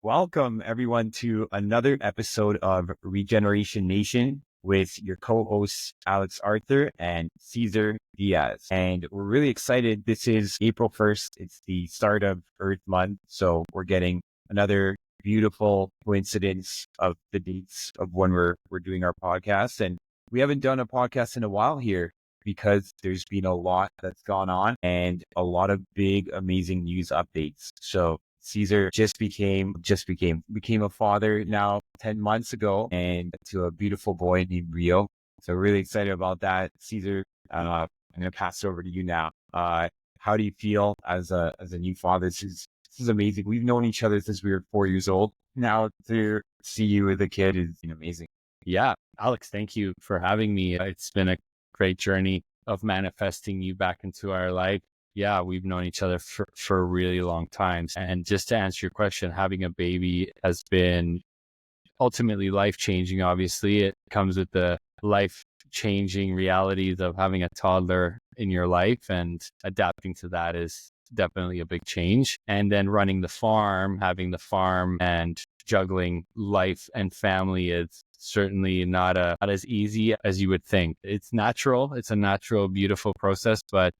Welcome everyone to another episode of Regeneration Nation with your co-hosts Alex Arthur and Cesar Diaz. And we're really excited. This is April 1st. It's the start of Earth Month. So we're getting another beautiful coincidence of the dates of when we're doing our podcast. And we haven't done a podcast in a while here because there's been a lot that's gone on and a lot of big, amazing news updates. So Caesar became a father now 10 months ago and to a beautiful boy named Rio. So really excited about that. Caesar, I'm going to pass it over to you now. How do you feel as a new father? This is amazing. We've known each other since we were 4 years old. Now to see you with a kid is amazing. Yeah, Alex, thank you for having me. It's been a great journey of manifesting you back into our life. Yeah, we've known each other for a really long time. And just to answer your question, having a baby has been ultimately life-changing. Obviously, it comes with the life-changing realities of having a toddler in your life, and adapting to that is definitely a big change. And then running the farm, having the farm and juggling life and family is certainly not as easy as you would think. It's natural. It's a natural, beautiful process, but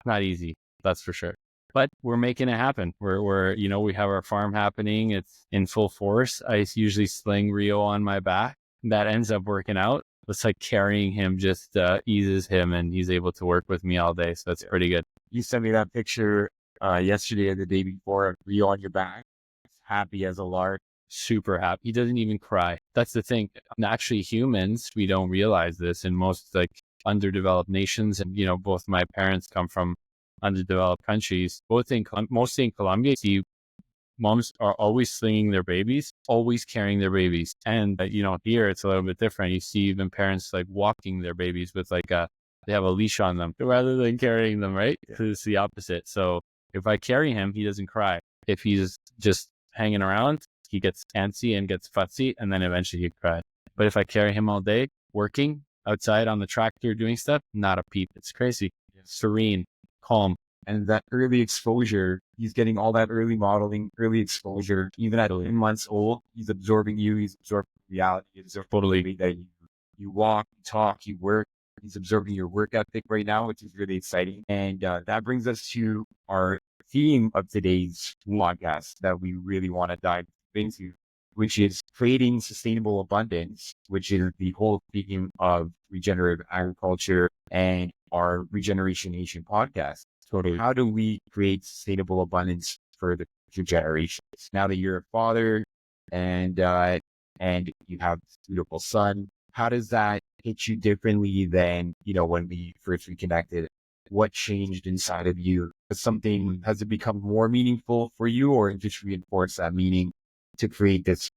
not easy. That's for sure. But we're making it happen. We have our farm happening. It's in full force. I usually sling Rio on my back. That ends up working out. It's like carrying him just eases him, and he's able to work with me all day. So that's pretty good. You sent me that picture yesterday or the day before of Rio on your back, happy as a lark. Super happy. He doesn't even cry. That's the thing. Actually, humans, we don't realize this in most underdeveloped nations. And, both my parents come from underdeveloped countries, mostly in Colombia. See, moms are always slinging their babies, always carrying their babies. And, here it's a little bit different. You see even parents walking their babies with they have a leash on them rather than carrying them, right? Yeah. It's the opposite. So if I carry him, he doesn't cry. If he's just hanging around, he gets antsy and gets fussy, and then eventually he cries. But if I carry him all day, working outside on the tractor, doing stuff, not a peep. It's crazy. Yeah. Serene, calm. And that early exposure, he's getting all that early modeling, early exposure. Even at 10 months old, he's absorbing you. He's absorbing reality. He's absorbing that you walk, you talk, you work. He's absorbing your work ethic right now, which is really exciting. And that brings us to our theme of today's podcast that we really want to dive into, which is creating sustainable abundance, which is the whole theme of regenerative agriculture and our Regeneration Nation podcast. Totally. How do we create sustainable abundance for the future generations? Now that you're a father and you have a beautiful son, how does that hit you differently than, when we first reconnected? What changed inside of you? Has it become more meaningful for you, or just reinforce that meaning to create this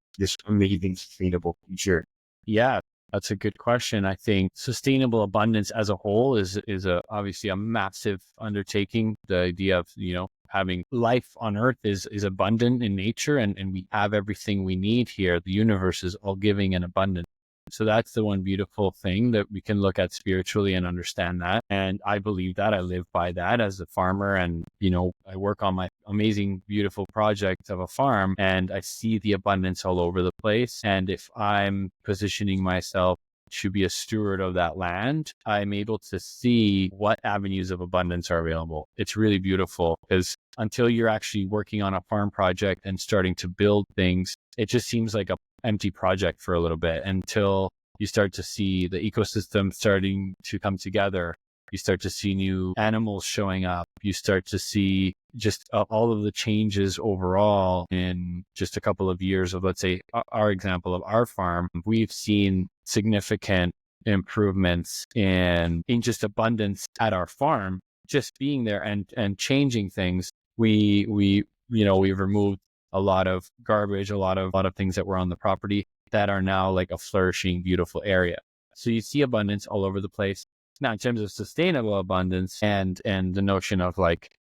amazing sustainable future? Yeah, that's a good question. I think sustainable abundance as a whole is obviously a massive undertaking. The idea of, having life on Earth is abundant in nature, and we have everything we need here. The universe is all giving and abundant. So that's the one beautiful thing that we can look at spiritually and understand that. And I believe that. I live by that as a farmer. And, I work on my amazing, beautiful project of a farm, and I see the abundance all over the place. And if I'm positioning myself to be a steward of that land, I'm able to see what avenues of abundance are available. It's really beautiful, because until you're actually working on a farm project and starting to build things, it just seems like a empty project for a little bit, until you start to see the ecosystem starting to come together. You start to see new animals showing up. You start to see just all of the changes overall in just a couple of years of, let's say, our example of our farm. We've seen significant improvements in just abundance at our farm, just being there and changing things. We've removed a lot of garbage, a lot of things that were on the property that are now a flourishing, beautiful area. So you see abundance all over the place. Now, in terms of sustainable abundance and the notion of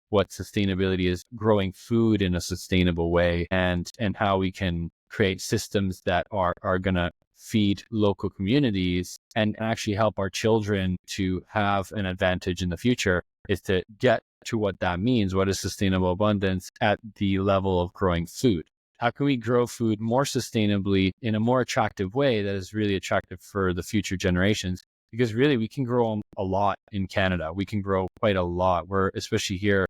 what sustainability is, growing food in a sustainable way, and how we can create systems that are going to feed local communities and actually help our children to have an advantage in the future, is to get to what that means. What is sustainable abundance at the level of growing food? How can we grow food more sustainably in a more attractive way that is really attractive for the future generations? Because really, we can grow a lot in Canada. We can grow quite a lot. We're, especially here,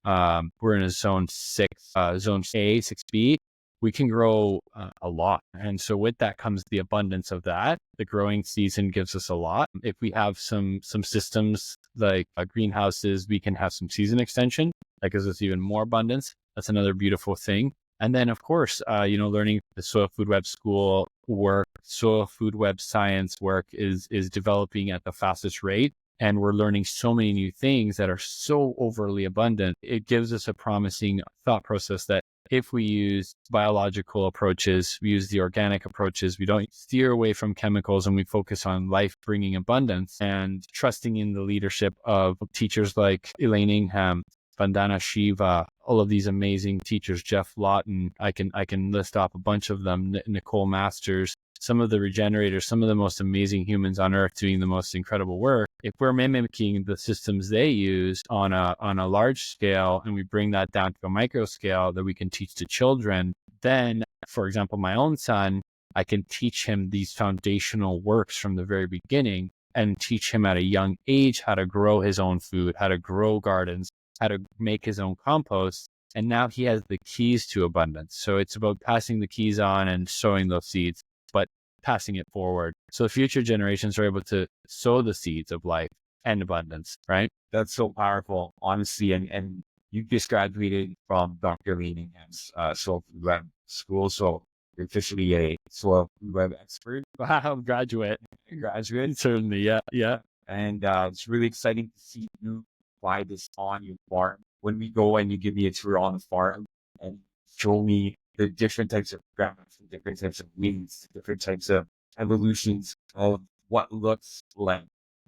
we're in a zone 6, zone A, 6B. We can grow a lot. And so with that comes the abundance of that. The growing season gives us a lot. If we have some systems like greenhouses, we can have some season extension. That gives us even more abundance. That's another beautiful thing. And then, of course, learning the soil food web school work, soil food web science work is developing at the fastest rate. And we're learning so many new things that are so overly abundant. It gives us a promising thought process that if we use biological approaches, we use the organic approaches, we don't steer away from chemicals, and we focus on life bringing abundance and trusting in the leadership of teachers like Elaine Ingham, Vandana Shiva, all of these amazing teachers, Jeff Lawton, I can list off a bunch of them, Nicole Masters, some of the regenerators, some of the most amazing humans on earth doing the most incredible work. If we're mimicking the systems they use on a large scale, and we bring that down to a micro scale that we can teach to children, then, for example, my own son, I can teach him these foundational works from the very beginning and teach him at a young age how to grow his own food, how to grow gardens, how to make his own compost. And now he has the keys to abundance. So it's about passing the keys on and sowing those seeds, but passing it forward. So future generations are able to sow the seeds of life and abundance, right? That's so powerful, honestly. And you just graduated from Dr. Leaningham's soil food web school. So you're officially a soil food web expert. Wow, graduate. Certainly, yeah, yeah. And it's really exciting to see you apply this on your farm. When we go and you give me a tour on the farm and show me the different types of grass, the different types of weeds, the different types of evolutions of what looks like a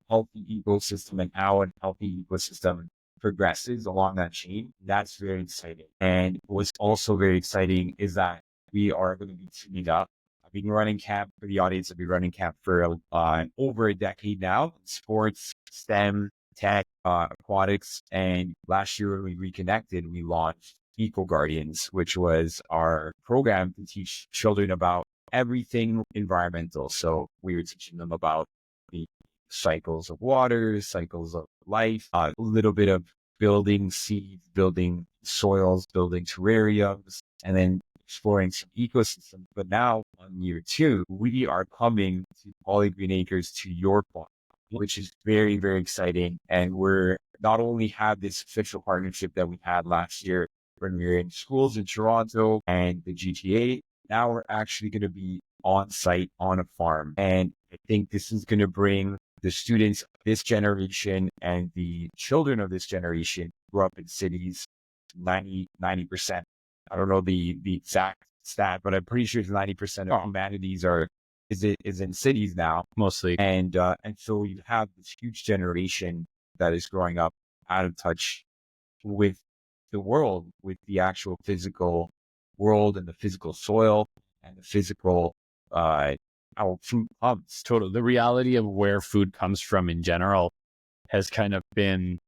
healthy ecosystem and how a healthy ecosystem progresses along that chain, that's very exciting. And what's also very exciting is that we are going to be tuning up. I've been running camp for the audience. I've been running camp for over a decade now. Sports, STEM, tech, aquatics. And last year when we reconnected, we launched Eco Guardians, which was our program to teach children about everything environmental. So we were teaching them about the cycles of water, cycles of life, a little bit of building seeds, building soils, building terrariums, and then exploring some ecosystems. But now on year 2, we are coming to Poly Green Acres to your farm, which is very, very exciting. And we're not only have this official partnership that we had last year when we were in schools in Toronto and the GTA, now we're actually going to be on site on a farm. And I think this is going to bring the students of this generation and the children of this generation who grew up in cities, 90%. I don't know the exact stat, but I'm pretty sure it's 90% of humanities is in cities now, mostly. And so you have this huge generation that is growing up out of touch with the world, with the actual physical world and the physical soil and the physical how food comes. Totally. The reality of where food comes from in general has kind of been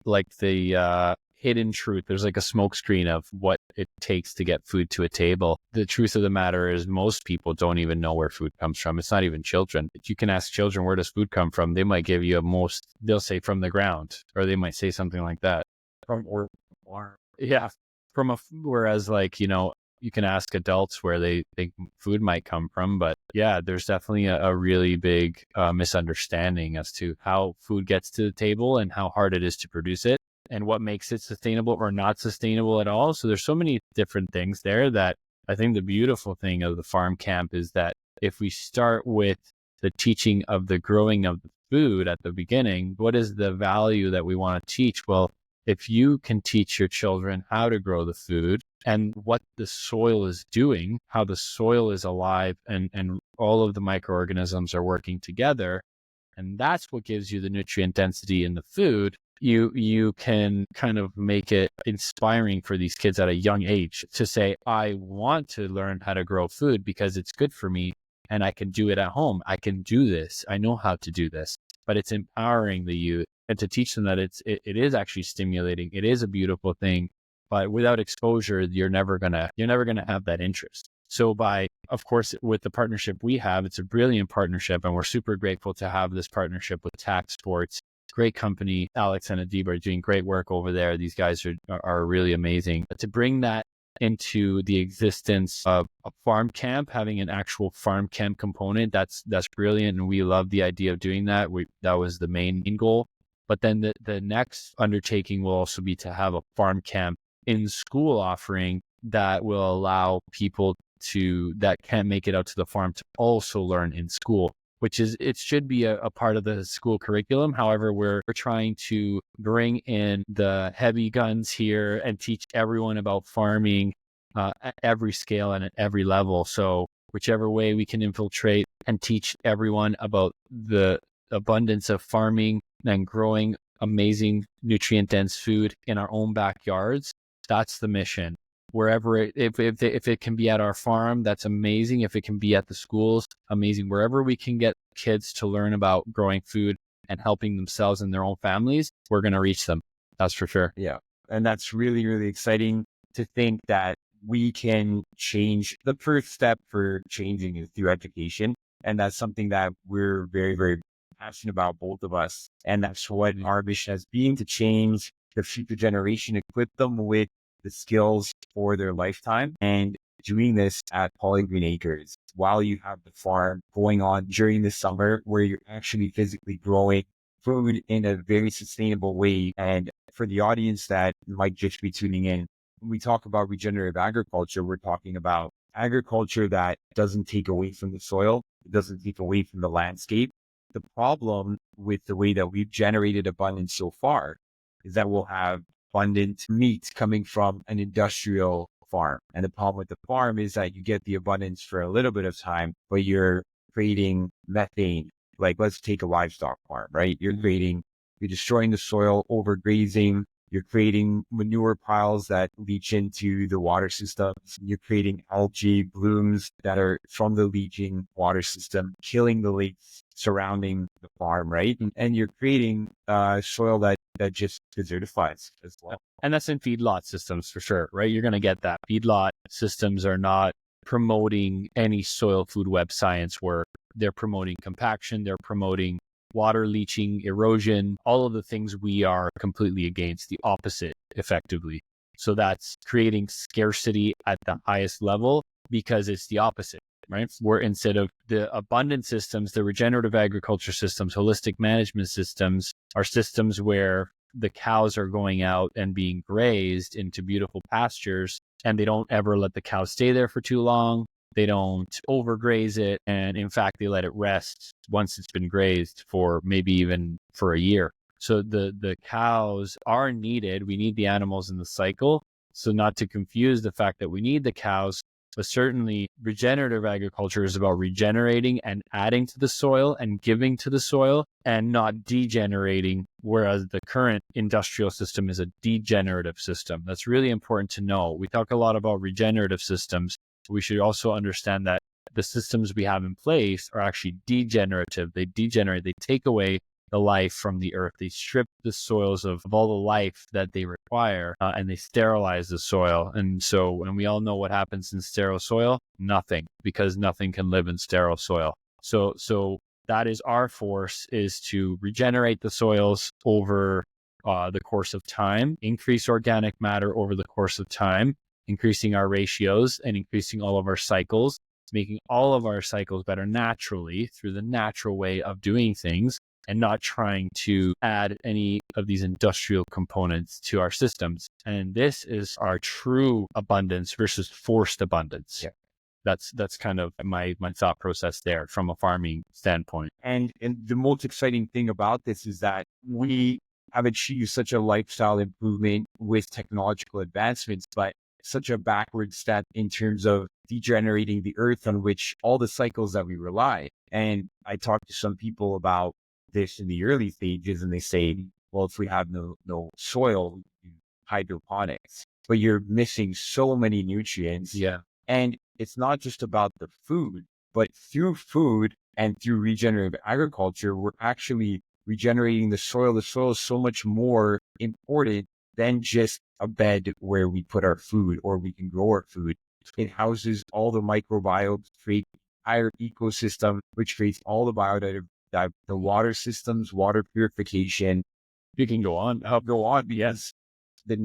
like the hidden truth. There's like a smokescreen of what it takes to get food to a table. The truth of the matter is most people don't even know where food comes from. It's not even children. If you can ask children, where does food come from? They might give you they'll say from the ground, or they might say something like that. Yeah. Whereas like, you can ask adults where they think food might come from, but yeah, there's definitely a really big misunderstanding as to how food gets to the table and how hard it is to produce it and what makes it sustainable or not sustainable at all. So there's so many different things there that I think the beautiful thing of the farm camp is that if we start with the teaching of the growing of the food at the beginning, what is the value that we want to teach? Well, if you can teach your children how to grow the food and what the soil is doing, how the soil is alive and all of the microorganisms are working together, and that's what gives you the nutrient density in the food, you can kind of make it inspiring for these kids at a young age to say, I want to learn how to grow food because it's good for me and I can do it at home. I can do this. I know how to do this. But it's empowering the youth and to teach them that it is actually stimulating. It is a beautiful thing. but without exposure, you're never gonna have that interest. So of course, with the partnership we have, it's a brilliant partnership, and we're super grateful to have this partnership with Tac Sports. Great company. Alex and Adiba are doing great work over there. These guys are really amazing. But to bring that into the existence of a farm camp, having an actual farm camp component, that's brilliant, and we love the idea of doing that. That was the main goal. But then the next undertaking will also be to have a farm camp in school offering that will allow people that can't make it out to the farm to also learn in school, which it should be a part of the school curriculum. However, we're trying to bring in the heavy guns here and teach everyone about farming at every scale and at every level. So whichever way we can infiltrate and teach everyone about the abundance of farming and growing amazing nutrient dense food in our own backyards, that's the mission. Wherever if it can be at our farm, that's amazing. If it can be at the schools, amazing. Wherever we can get kids to learn about growing food and helping themselves and their own families, we're going to reach them. That's for sure. Yeah. And that's really, really exciting to think that we can change. The first step for changing is through education. And that's something that we're very, very passionate about, both of us. And that's what our mission has been, to change the future generation, equip them with the skills for their lifetime, and doing this at Polygreen Acres while you have the farm going on during the summer, where you're actually physically growing food in a very sustainable way. And for the audience that might just be tuning in, when we talk about regenerative agriculture, we're talking about agriculture that doesn't take away from the soil, it doesn't take away from the landscape. The problem with the way that we've generated abundance so far is that we'll have abundant meat coming from an industrial farm. And the problem with the farm is that you get the abundance for a little bit of time, but you're creating methane. Like, let's take a livestock farm, right? You're destroying the soil, overgrazing. You're creating manure piles that leach into the water system. You're creating algae blooms that are from the leaching water system, killing the lakes surrounding the farm, right? And you're creating soil that just desertifies as well. And that's in feedlot systems for sure, right? You're going to get that. Feedlot systems are not promoting any soil food web science work. They're promoting compaction. They're promoting water leaching, erosion, all of the things we are completely against, the opposite effectively. So that's creating scarcity at the highest level because it's the opposite, right? Where instead of the abundant systems, the regenerative agriculture systems, holistic management systems are systems where the cows are going out and being grazed into beautiful pastures, and they don't ever let the cows stay there for too long. They don't overgraze it. And in fact, they let it rest once it's been grazed for maybe even for a year. So the cows are needed. We need the animals in the cycle. So not to confuse the fact that we need the cows, but certainly regenerative agriculture is about regenerating and adding to the soil and giving to the soil and not degenerating, whereas the current industrial system is a degenerative system. That's really important to know. We talk a lot about regenerative systems. We should also understand that the systems we have in place are actually degenerative. They degenerate, they take away the life from the earth. They strip the soils of all the life that they require, and they sterilize the soil. And so when we all know what happens in sterile soil, nothing, because nothing can live in sterile soil. So that is our force, is to regenerate the soils over the course of time, increase organic matter over the course of time, increasing our ratios and increasing all of our cycles, making all of our cycles better naturally through the natural way of doing things, and not trying to add any of these industrial components to our systems. And this is our true abundance versus forced abundance. Yeah. That's kind of my thought process there from a farming standpoint. And the most exciting thing about this is that we have achieved such a lifestyle improvement with technological advancements, but such a backward step in terms of degenerating the earth on which all the cycles that we rely. And I talked to some people about this in the early stages, and they say, well, if we have no soil, we do hydroponics, but you're missing so many nutrients. Yeah. And it's not just about the food, but through food and through regenerative agriculture, we're actually regenerating the soil. The soil is so much more important than just a bed where we put our food or we can grow our food. It houses all the microbiomes, create entire ecosystem, which creates all the biodiversity, the water systems, water purification. You can go on. I'll go on. Yes. The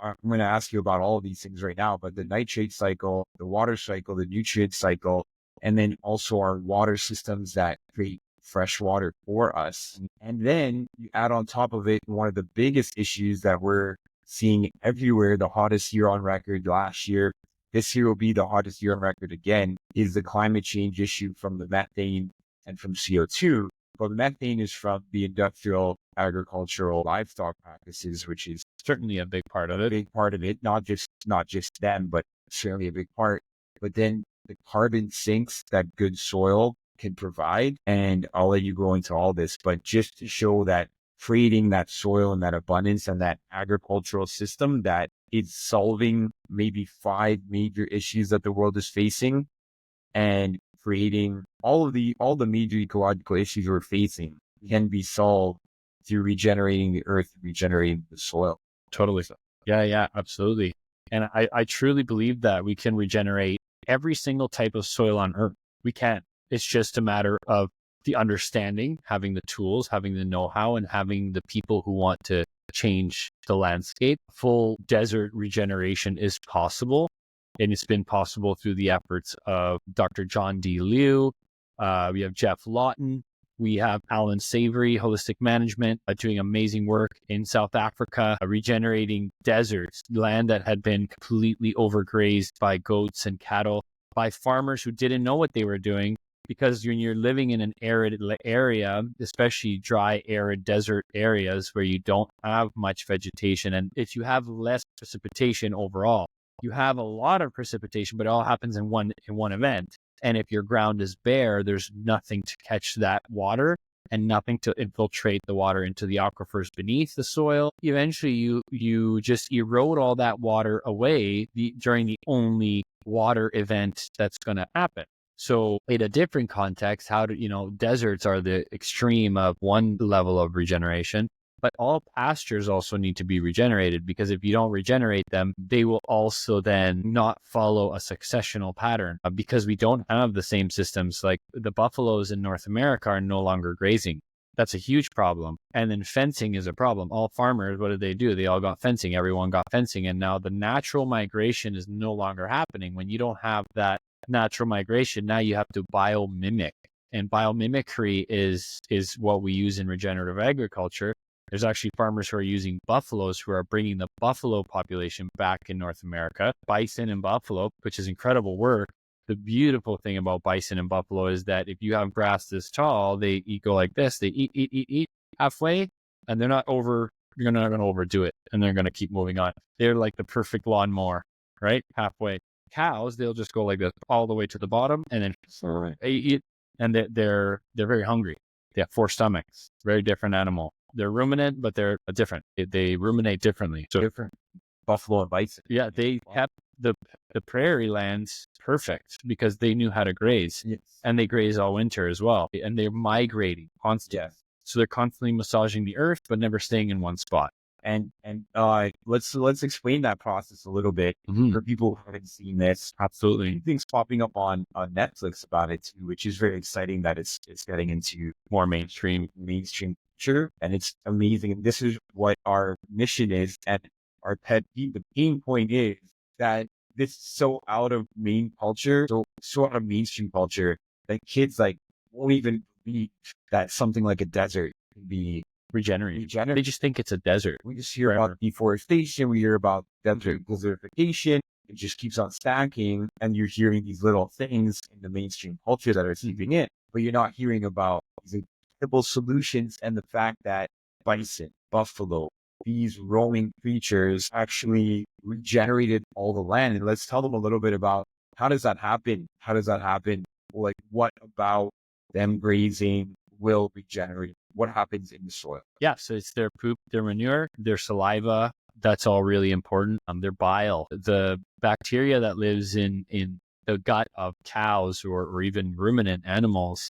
I'm going to ask you about all of these things right now, but the nitrate cycle, the water cycle, the nutrient cycle, and then also our water systems that create fresh water for us. And then you add on top of it, one of the biggest issues that we're seeing everywhere, the hottest year on record last year, this year will be the hottest year on record again, is the climate change issue from the methane and from CO2. But methane is from the industrial, agricultural, livestock practices, which is certainly a big part of it. Big part of it, not just them, but certainly a big part. But then the carbon sinks that good soil can provide. And I'll let you go into all this, but just to show that creating that soil and that abundance and that agricultural system that is solving maybe 5 major issues that the world is facing, and creating all the major ecological issues we're facing can be solved through regenerating the earth, regenerating the soil. Totally. Yeah, absolutely. And I truly believe that we can regenerate every single type of soil on earth. We can. It's just a matter of the understanding, having the tools, having the know-how, and having the people who want to change the landscape. Full desert regeneration is possible. And it's been possible through the efforts of Dr. John D. Liu. We have Jeff Lawton. We have Alan Savory, Holistic Management, doing amazing work in South Africa, regenerating deserts, land that had been completely overgrazed by goats and cattle, by farmers who didn't know what they were doing. Because when you're living in an arid area, especially dry, arid desert areas where you don't have much vegetation, and if you have less precipitation overall, you have a lot of precipitation, but it all happens in one event. And if your ground is bare, there's nothing to catch that water and nothing to infiltrate the water into the aquifers beneath the soil. Eventually, you just erode all that water away during the only water event that's going to happen. So in a different context, deserts are the extreme of one level of regeneration, but all pastures also need to be regenerated, because if you don't regenerate them, they will also then not follow a successional pattern, because we don't have the same systems. Like the buffaloes in North America are no longer grazing. That's a huge problem. And then fencing is a problem. All farmers, what do? They all got fencing. Everyone got fencing. And now the natural migration is no longer happening. When you don't have that natural migration, now you have to biomimic. And biomimicry is what we use in regenerative agriculture. There's actually farmers who are using buffaloes, who are bringing the buffalo population back in North America, bison and buffalo, which is incredible work. The beautiful thing about bison and buffalo is that if you have grass this tall, they go like this. They eat halfway, and you're not going to overdo it, and they're going to keep moving on. They're like the perfect lawnmower, right? Halfway. Cows, they'll just go like this all the way to the bottom, and then they eat, and they're very hungry. They have 4 stomachs. Very different animal. They're ruminant, but they're different. They ruminate differently. So different. Buffalo and bison. Yeah, they kept the prairie lands perfect because they knew how to graze. Yes. And they graze all winter as well. And they're migrating constantly. Yes. So they're constantly massaging the earth, but never staying in one spot. And let's explain that process a little bit for people who haven't seen this. Absolutely. Things popping up on Netflix about it too, which is very exciting that it's getting into more mainstream culture, and it's amazing. And this is what our mission is, and our pet peeve. The pain point is that this is so out of main culture, so out of mainstream culture, that kids won't even believe that something like a desert can be regenerated. They just think it's a desert. We just hear about deforestation. We hear about desertification. It just keeps on stacking. And you're hearing these little things in the mainstream culture that are seeping in, but you're not hearing about these incredible solutions and the fact that bison, buffalo, these roaming creatures actually regenerated all the land. And let's tell them a little bit about how does that happen? Like, what about them grazing will regenerate? What happens in the soil? Yeah, so it's their poop, their manure, their saliva. That's all really important. Their bile, the bacteria that lives in the gut of cows or even ruminant animals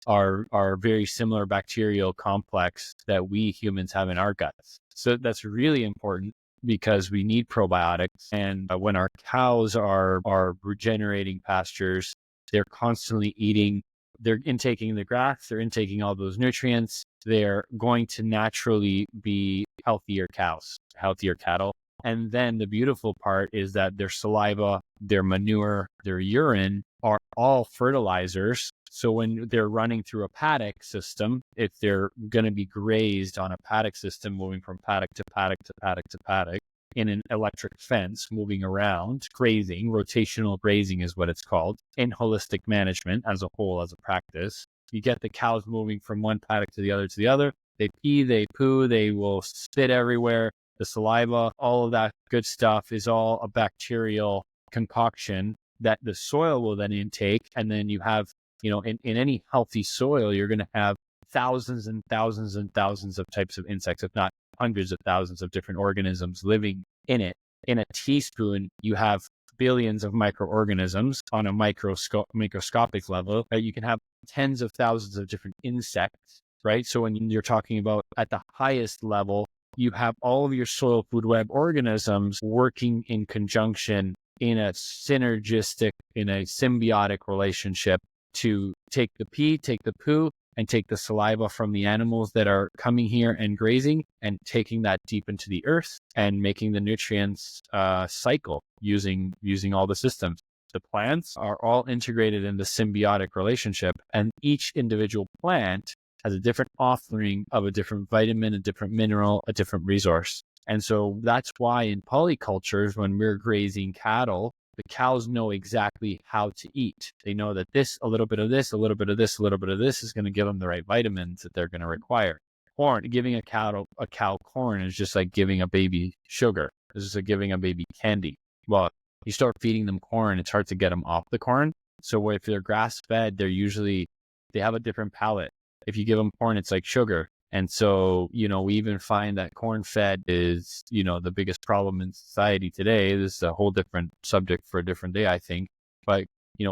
are very similar bacterial complex that we humans have in our guts. So that's really important. because we need probiotics. And when our cows are regenerating pastures, they're constantly eating, they're intaking the grass, they're intaking all those nutrients. They're going to naturally be healthier cows, healthier cattle. And then the beautiful part is that their saliva, their manure, their urine are all fertilizers. So when they're running through a paddock system, if they're going to be grazed on a paddock system, moving from paddock to paddock to paddock to paddock in an electric fence, moving around, grazing, rotational grazing is what it's called, in holistic management as a whole, as a practice, you get the cows moving from one paddock to the other to the other. They pee, they poo, they will spit everywhere. The saliva, all of that good stuff is all a bacterial concoction that the soil will then intake. And then you have, in any healthy soil, you're going to have thousands and thousands and thousands of types of insects, if not hundreds of thousands of different organisms living in it. In a teaspoon, you have billions of microorganisms on a microscopic level. You can have tens of thousands of different insects, right? So when you're talking about at the highest level, you have all of your soil food web organisms working in conjunction in a synergistic, in a symbiotic relationship to take the pee, take the poo, and take the saliva from the animals that are coming here and grazing and taking that deep into the earth and making the nutrients cycle using all the systems. The plants are all integrated in the symbiotic relationship, and each individual plant has a different offering of a different vitamin, a different mineral, a different resource. And so that's why in polycultures, when we're grazing cattle, the cows know exactly how to eat. They know that this, a little bit of this, a little bit of this, a little bit of this is going to give them the right vitamins that they're going to require. Corn, giving a cow corn is just like giving a baby sugar. It's just like giving a baby candy. Well, you start feeding them corn, it's hard to get them off the corn. So if they're grass fed, they have a different palate. If you give them corn, it's like sugar. And so, we even find that corn fed is, the biggest problem in society today. This is a whole different subject for a different day, I think. But,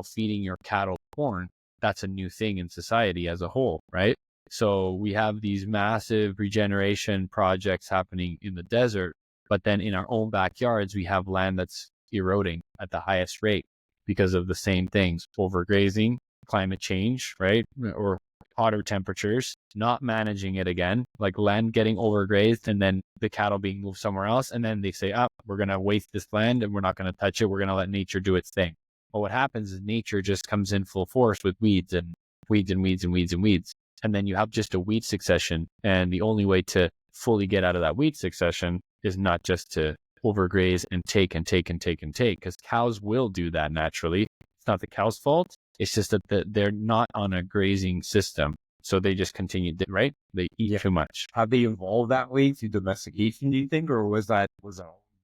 feeding your cattle corn, that's a new thing in society as a whole, right? So we have these massive regeneration projects happening in the desert, but then in our own backyards, we have land that's eroding at the highest rate because of the same things: overgrazing, climate change, right? Or hotter temperatures, not managing it again, like land getting overgrazed and then the cattle being moved somewhere else. And then they say, we're going to waste this land and we're not going to touch it. We're going to let nature do its thing. But what happens is nature just comes in full force with weeds and weeds and weeds and weeds and weeds. And then you have just a weed succession. And the only way to fully get out of that weed succession is not just to overgraze and take and take and take and take, because cows will do that naturally. It's not the cow's fault. It's just that they're not on a grazing system. So they just continue, right? They eat too much. Have they evolved that way through domestication, do you think? Or was that?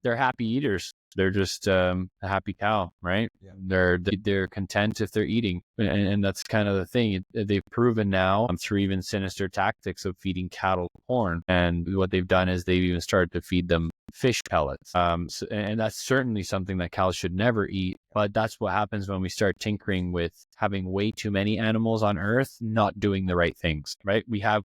They're happy eaters. They're just a happy cow, right? Yeah. They're content if they're eating. And that's kind of the thing. They've proven now through even sinister tactics of feeding cattle corn. And what they've done is they've even started to feed them fish pellets. And that's certainly something that cows should never eat. But that's what happens when we start tinkering with having way too many animals on Earth, not doing the right things, right?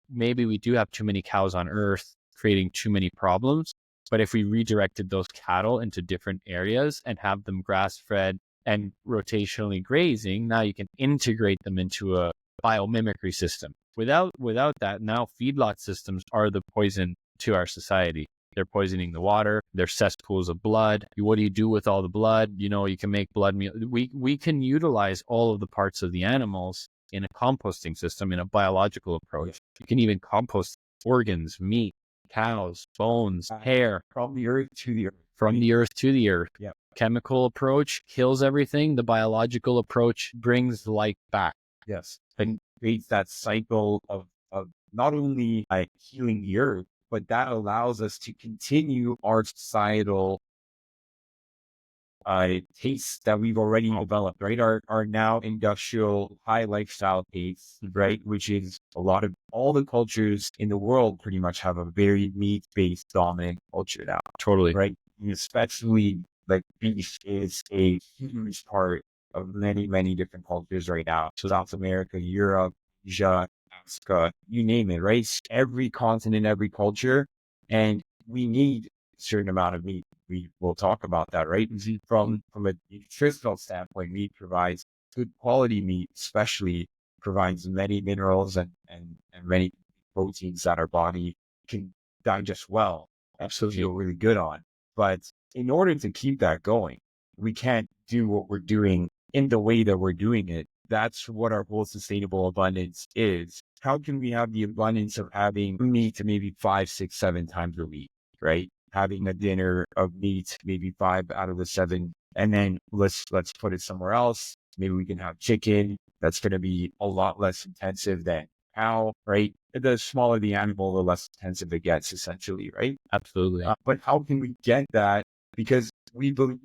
Maybe we do have too many cows on Earth, creating too many problems. But if we redirected those cattle into different areas and have them grass-fed and rotationally grazing, now you can integrate them into a biomimicry system. Without that, now feedlot systems are the poison to our society. They're poisoning the water. They're cesspools of blood. What do you do with all the blood? You can make blood meal. We can utilize all of the parts of the animals in a composting system, in a biological approach. You can even compost organs, meat, cows, bones, hair. From the earth to the earth. From the earth to the earth. Yep. Chemical approach kills everything. The biological approach brings life back. Yes. And creates that cycle of not only healing the earth, but that allows us to continue our societal tastes that we've already developed, right? Our now industrial high lifestyle tastes, right? Which is a lot of all the cultures in the world pretty much have a very meat-based dominant culture now. Totally. Right? And especially like beef is a huge part of many, many different cultures right now. So South America, Europe, Asia, Africa, you name it, right? Every continent, every culture. And we need certain amount of meat. We will talk about that, right? From a nutritional standpoint, meat provides good quality meat, especially provides many minerals and many proteins that our body can digest well and feel really good on. But in order to keep that going, we can't do what we're doing in the way that we're doing it. That's what our whole sustainable abundance is. How can we have the abundance of having meat maybe 5, 6, 7 times a week, right? Having a dinner of meat, maybe 5 out of the 7, and then let's put it somewhere else. Maybe we can have chicken. That's going to be a lot less intensive than cow, right? The smaller the animal, the less intensive it gets, essentially, right? Absolutely. But how can we get that? Because I believe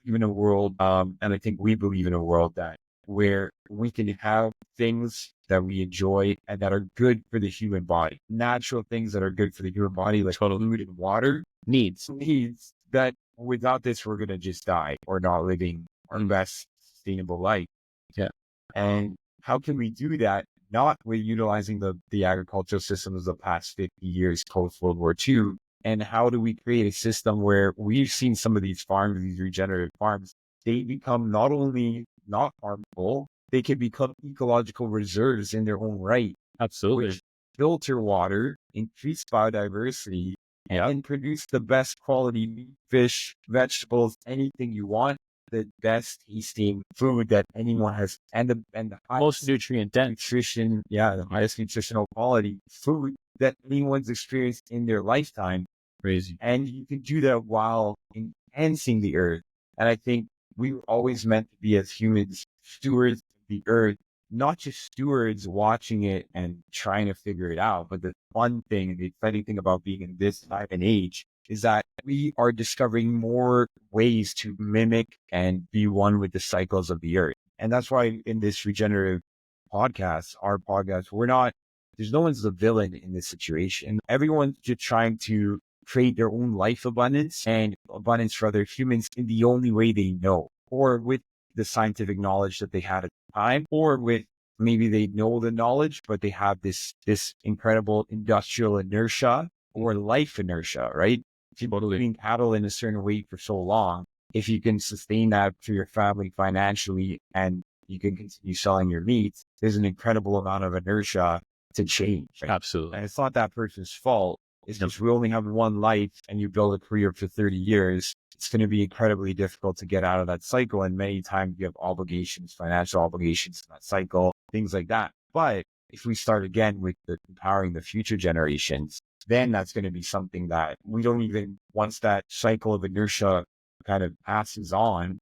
in a world, and I think we believe in a world that where we can have things that we enjoy and that are good for the human body, natural things that are good for the human body, like food and water, needs that without this, we're going to just die or not living our best sustainable life. Yeah. And how can we do that? Not with utilizing the agricultural systems of the past 50 years post World War II. And how do we create a system where we've seen some of these farms, these regenerative farms, they become not only not harmful, they can become ecological reserves in their own right. Absolutely. Which filter water, increase biodiversity, and produce the best quality meat, fish, vegetables, anything you want. The best tasting food that anyone has, and the most nutrient dense nutrition, the highest nutritional quality food that anyone's experienced in their lifetime. Crazy. And you can do that while enhancing the earth. And I think we were always meant to be, as humans, stewards of the earth, not just stewards watching it and trying to figure it out. But the fun thing and the exciting thing about being in this time and age is that we are discovering more ways to mimic and be one with the cycles of the earth. And that's why in this regenerative podcast, our podcast, there's no one's the villain in this situation. Everyone's just trying to create their own life abundance and abundance for other humans in the only way they know, or with the scientific knowledge that they had at the time, or with maybe they know the knowledge, but they have this incredible industrial inertia or life inertia, right? People living cattle in a certain way for so long, if you can sustain that for your family financially and you can continue selling your meat, there's an incredible amount of inertia to change. Right? Absolutely. And it's not that person's fault. It's just we only have one life and you build a career for 30 years. It's going to be incredibly difficult to get out of that cycle. And many times you have obligations, financial obligations in that cycle, things like that. But if we start again with empowering the future generations, then that's going to be something that we don't even, once that cycle of inertia kind of passes on,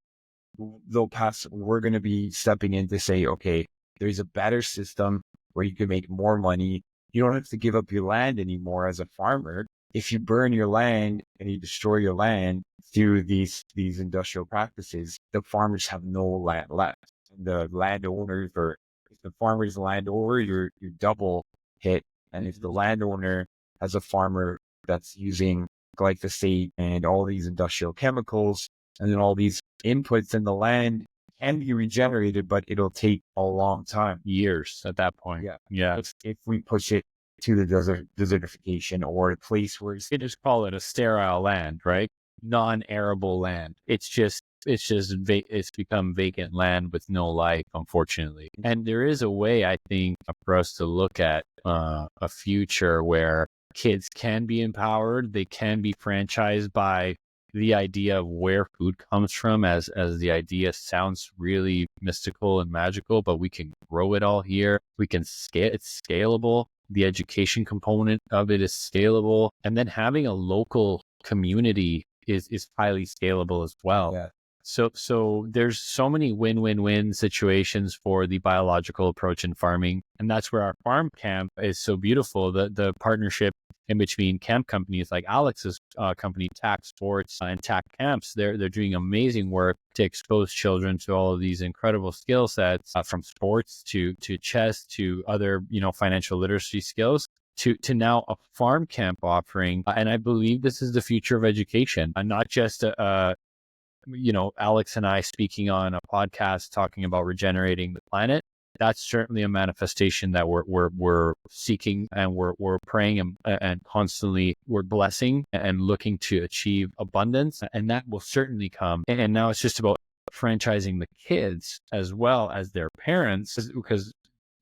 we're going to be stepping in to say, okay, there's a better system where you can make more money. You don't have to give up your land anymore as a farmer. If you burn your land and you destroy your land through these industrial practices, the farmers have no land left. The landowners, or if the farmer's the landowner, you're double hit. And if the landowner has a farmer that's using glyphosate and all these industrial chemicals, and then all these inputs in the land can be regenerated, but it'll take a long time. Years at that point. Yeah. If we push it to the desertification or a place where you just call it a sterile land, right? Non-arable land. It's become vacant land with no life, unfortunately. And there is a way, I think, for us to look at a future where kids can be empowered. They can be franchised by the idea of where food comes from, as the idea sounds really mystical and magical, but we can grow it all here. We can scale, it's scalable. The education component of it is scalable. And then having a local community is highly scalable as well. Yeah. So there's so many win-win-win situations for the biological approach in farming. And that's where our farm camp is so beautiful. The partnership in between camp companies like Alex's company, TAC Sports and TAC Camps, they're doing amazing work to expose children to all of these incredible skill sets, from sports to chess to other, financial literacy skills, to now a farm camp offering. And I believe this is the future of education, and not just Alex and I speaking on a podcast talking about regenerating the planet, That's certainly a manifestation that we're seeking, and we're praying, and constantly we're blessing and looking to achieve abundance, and that will certainly come. And now it's just about franchising the kids as well as their parents, because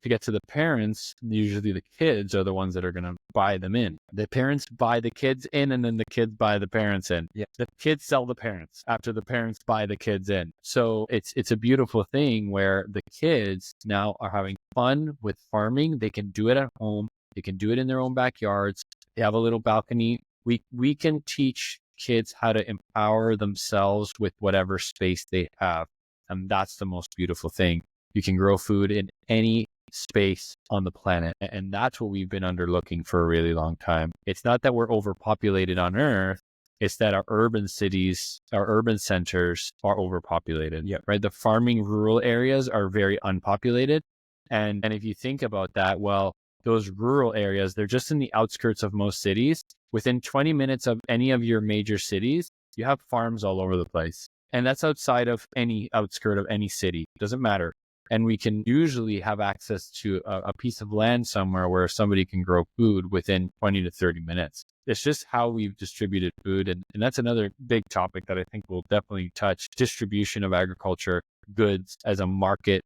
to get to the parents, usually the kids are the ones that are going to buy them in. The parents buy the kids in, and then the kids buy the parents in. Yeah. The kids sell the parents after the parents buy the kids in. So it's a beautiful thing where the kids now are having fun with farming. They can do it at home. They can do it in their own backyards. They have a little balcony. We can teach kids how to empower themselves with whatever space they have. And that's the most beautiful thing. You can grow food in any space on the planet. And that's what we've been underlooking for a really long time. It's not that we're overpopulated on Earth. It's that our urban cities, our urban centers are overpopulated, right? The farming rural areas are very unpopulated. And if you think about that, well, those rural areas, they're just in the outskirts of most cities. Within 20 minutes of any of your major cities, you have farms all over the place. And that's outside of any outskirt of any city. Doesn't matter. And we can usually have access to a piece of land somewhere where somebody can grow food within 20 to 30 minutes. It's just how we've distributed food. And that's another big topic that I think we'll definitely touch: distribution of agriculture goods as a market,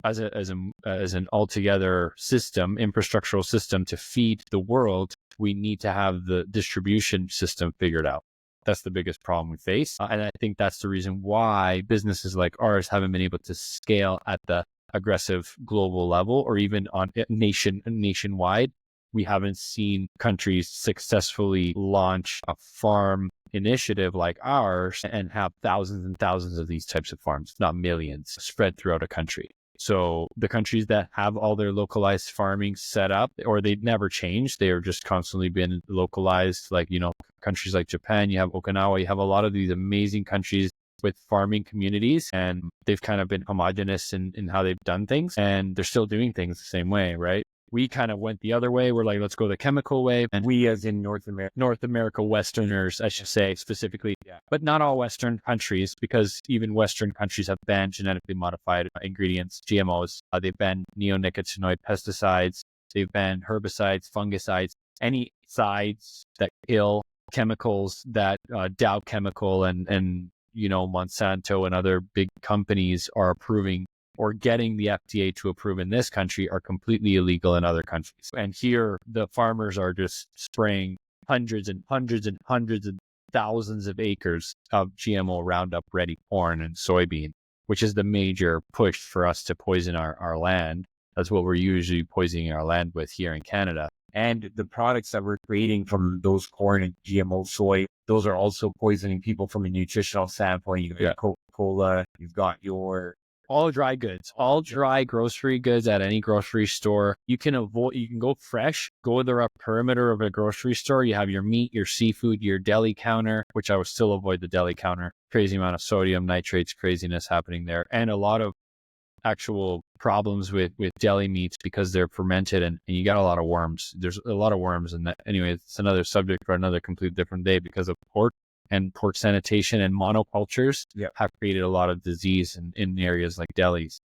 as an altogether system, infrastructural system to feed the world. We need to have the distribution system figured out. That's the biggest problem we face. And I think that's the reason why businesses like ours haven't been able to scale at the aggressive global level, or even on nationwide. We haven't seen countries successfully launch a farm initiative like ours and have thousands and thousands of these types of farms, not millions, spread throughout a country. So the countries that have all their localized farming set up, or they've never changed, they are just constantly been localized. Like, countries like Japan, you have Okinawa, you have a lot of these amazing countries with farming communities, and they've kind of been homogenous in how they've done things, and they're still doing things the same way, right? We kind of went the other way. We're like, let's go the chemical way. And we, as in North America, Westerners, I should say specifically, but not all Western countries, because even Western countries have banned genetically modified ingredients, GMOs. They've banned neonicotinoid pesticides. They've banned herbicides, fungicides, any sides that kill, chemicals that Dow Chemical and Monsanto and other big companies are approving or getting the FDA to approve in this country are completely illegal in other countries. And here, the farmers are just spraying hundreds and hundreds and hundreds of thousands of acres of GMO Roundup ready corn and soybean, which is the major push for us to poison our land. That's what we're usually poisoning our land with here in Canada. And the products that we're creating from those corn and GMO soy, those are also poisoning people from a nutritional standpoint. You've got Coca-Cola, you've got your... all dry goods, all dry grocery goods at any grocery store. You can go fresh, go to the perimeter of a grocery store. You have your meat, your seafood, your deli counter, which I would still avoid the deli counter. Crazy amount of sodium, nitrates, craziness happening there. And a lot of actual problems with deli meats because they're fermented and you got a lot of worms. There's a lot of worms in that. Anyway, it's another subject for another completely different day, because of pork and pork sanitation and monocultures have created a lot of disease in areas like delis.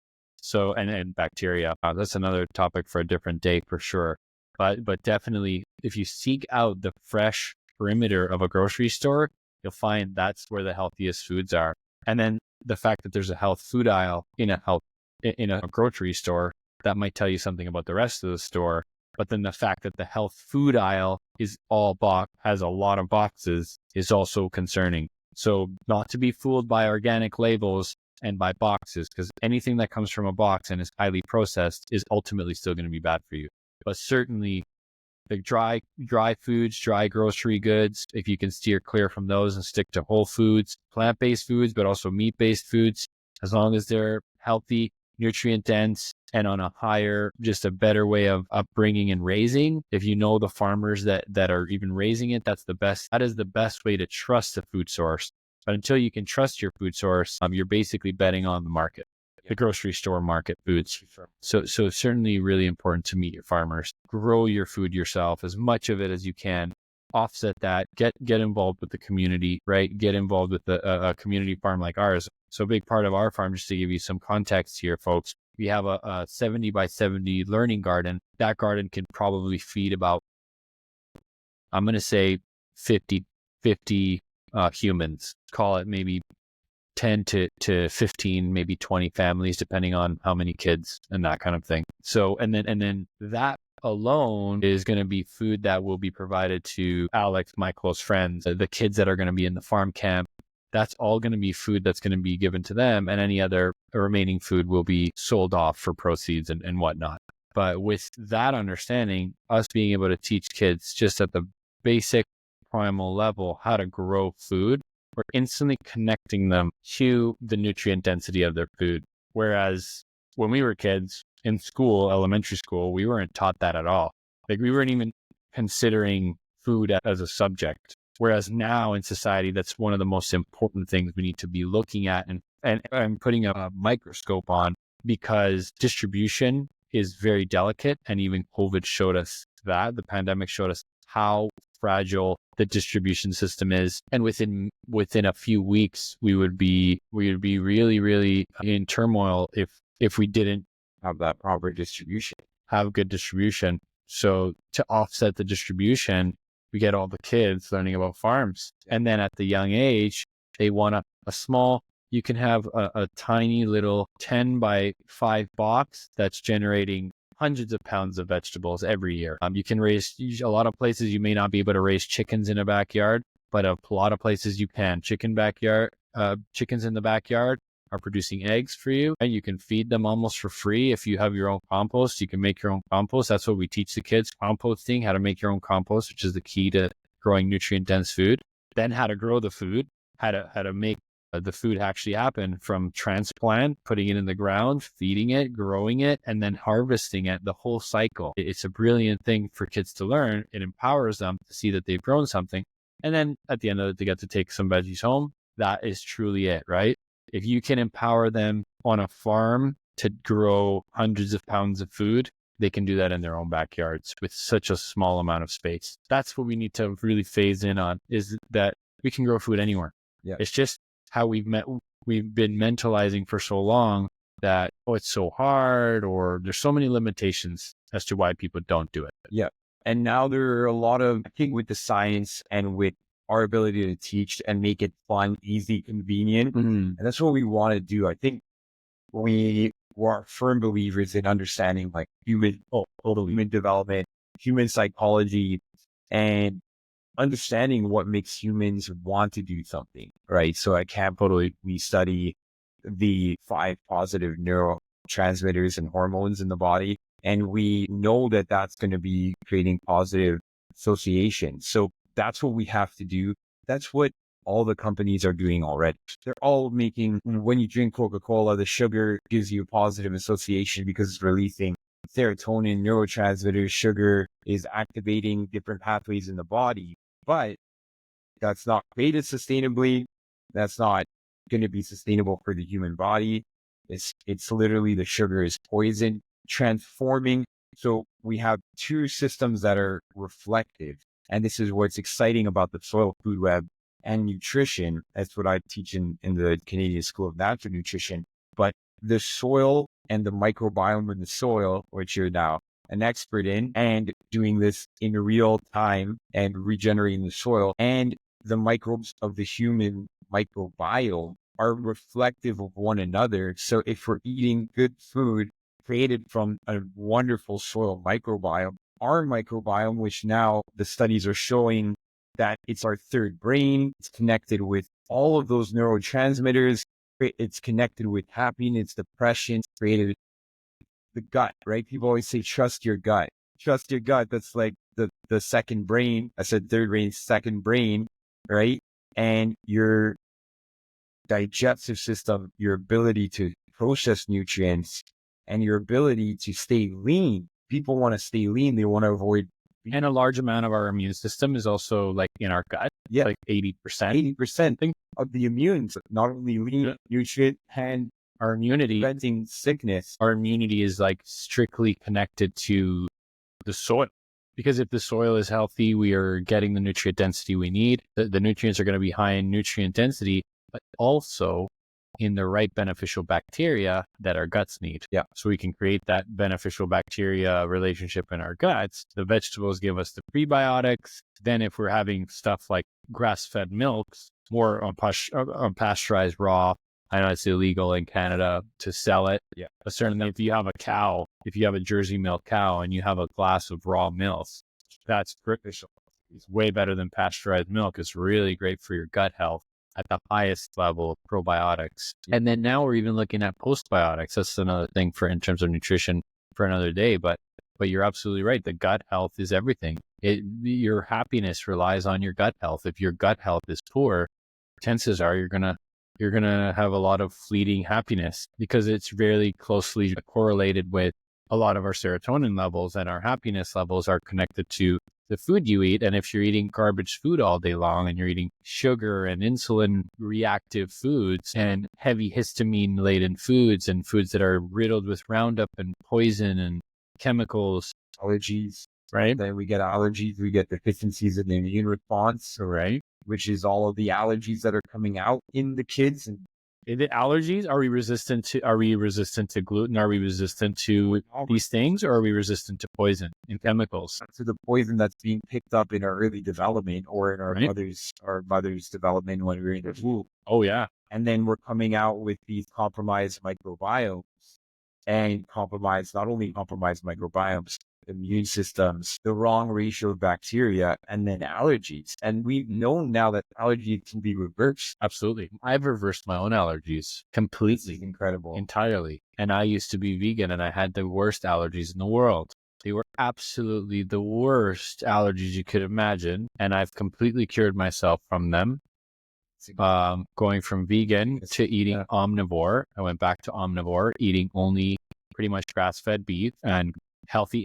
So, and bacteria. That's another topic for a different day for sure. But definitely, if you seek out the fresh perimeter of a grocery store, you'll find that's where the healthiest foods are. And then the fact that there's a health food aisle in a grocery store, that might tell you something about the rest of the store. But then the fact that the health food aisle is has a lot of boxes is also concerning. So not to be fooled by organic labels and by boxes, because anything that comes from a box and is highly processed is ultimately still going to be bad for you. But certainly the dry foods, dry grocery goods, if you can steer clear from those and stick to whole foods, plant-based foods, but also meat-based foods, as long as they're healthy, nutrient dense, and on a higher, just a better way of upbringing and raising. If you know the farmers that are even raising it, that is the best way to trust the food source. But until you can trust your food source, you're basically betting on the market, the grocery store market foods. So certainly really important to meet your farmers, grow your food yourself, as much of it as you can, offset that, get involved with the community, right? Get involved with a community farm like ours. So a big part of our farm, just to give you some context here, folks, we have a 70 by 70 learning garden. That garden can probably feed about, I'm going to say 50 humans, call it maybe 10 to 15, maybe 20 families, depending on how many kids and that kind of thing. So, and then that alone is going to be food that will be provided to Alex, my close friends, the kids that are going to be in the farm camp. That's all going to be food that's going to be given to them, and any other remaining food will be sold off for proceeds and whatnot. But with that understanding, us being able to teach kids just at the basic primal level how to grow food, we're instantly connecting them to the nutrient density of their food. Whereas when we were kids in school, elementary school, we weren't taught that at all. Like, we weren't even considering food as a subject. Whereas now in society, that's one of the most important things we need to be looking at and putting a microscope on, because distribution is very delicate. And even COVID showed us that. The pandemic showed us how fragile the distribution system is. And within a few weeks, we would be really, really in turmoil if we didn't Have that proper distribution. have good distribution. So to offset the distribution, we get all the kids learning about farms. And then at the young age, they want a small, you can have a tiny little 10 by 5 box that's generating hundreds of pounds of vegetables every year. You can raise, a lot of places you may not be able to raise chickens in a backyard, but a lot of places you can. Chickens in the backyard are producing eggs for you, and you can feed them almost for free. If you have your own compost, you can make your own compost. That's what we teach the kids, composting, how to make your own compost, which is the key to growing nutrient dense food. Then how to grow the food, how to make the food actually happen, from transplant, putting it in the ground, feeding it, growing it, and then harvesting it, the whole cycle. It's a brilliant thing for kids to learn. It empowers them to see that they've grown something. And then at the end of it, they get to take some veggies home. That is truly it, right? If you can empower them on a farm to grow hundreds of pounds of food, they can do that in their own backyards with such a small amount of space. That's what we need to really phase in on, is that we can grow food anywhere. Yeah. It's just how we've been mentalizing for so long that, oh, it's so hard, or there's so many limitations as to why people don't do it. Yeah. And now there are a lot of, I think, with the science and with our ability to teach and make it fun, easy, convenient. And that's what we want to do. I think we are firm believers in understanding like human development, human psychology, and understanding what makes humans want to do something, right? So at Camp we study the 5 positive neurotransmitters and hormones in the body, and we know that that's going to be creating positive association. So that's what we have to do. That's what all the companies are doing already. They're all making, when you drink Coca-Cola, the sugar gives you a positive association because it's releasing serotonin, neurotransmitters. Sugar is activating different pathways in the body, but that's not created sustainably. That's not going to be sustainable for the human body. It's literally, the sugar is poison, transforming. So we have 2 systems that are reflective. And this is what's exciting about the soil food web and nutrition. That's what I teach in the Canadian School of Natural Nutrition. But the soil and the microbiome in the soil, which you're now an expert in, and doing this in real time and regenerating the soil, and the microbes of the human microbiome are reflective of one another. So if we're eating good food created from a wonderful soil microbiome, our microbiome, which now the studies are showing that it's our third brain, it's connected with all of those neurotransmitters, it's connected with happiness, depression, created the gut, right? People always say, trust your gut. Trust your gut. That's like the second brain. I said third brain, second brain, right? And your digestive system, your ability to process nutrients, and your ability to stay lean. People want to stay lean. They want to avoid. And a large amount of our immune system is also like in our gut. Yeah. Like 80%. 80% of the immune, not only lean, nutrient, and our immunity, preventing sickness. Our immunity is like strictly connected to the soil. Because if the soil is healthy, we are getting the nutrient density we need. The nutrients are going to be high in nutrient density, but also in the right beneficial bacteria that our guts need. Yeah. So we can create that beneficial bacteria relationship in our guts. The vegetables give us the prebiotics. Then if we're having stuff like grass-fed milks, more unpasteurized raw, I know it's illegal in Canada to sell it. Yeah. But certainly if you have a cow, if you have a Jersey milk cow and you have a glass of raw milk, that's beneficial. It's way better than pasteurized milk. It's really great for your gut health at the highest level of probiotics. And then now we're even looking at postbiotics. That's another thing for in terms of nutrition for another day. But you're absolutely right. The gut health is everything. Your happiness relies on your gut health. If your gut health is poor, chances are you're gonna have a lot of fleeting happiness, because it's very closely correlated with a lot of our serotonin levels, and our happiness levels are connected to the food you eat. And if you're eating garbage food all day long and you're eating sugar and insulin reactive foods and heavy histamine laden foods and foods that are riddled with Roundup and poison and chemicals, Allergies, right? Then we get allergies, we get deficiencies in the immune response, Right. which is all of the allergies that are coming out in the kids. And Is it allergies? Are we resistant to gluten? Are we resistant to these things, or are we resistant to poison and chemicals? to the poison that's being picked up in our early development or in our Right. mother's development when we're in the womb. Oh yeah. And then we're coming out with these compromised microbiomes and not only compromised microbiomes, immune systems, the wrong ratio of bacteria, and then allergies. And we've known now that allergies can be reversed. Absolutely. I've reversed my own allergies completely, Incredible. entirely. And I used to be vegan and I had the worst allergies in the world. They were absolutely the worst allergies you could imagine. And I've completely cured myself from them. Going from vegan to eating omnivore. I went back to omnivore, eating only pretty much grass-fed beef and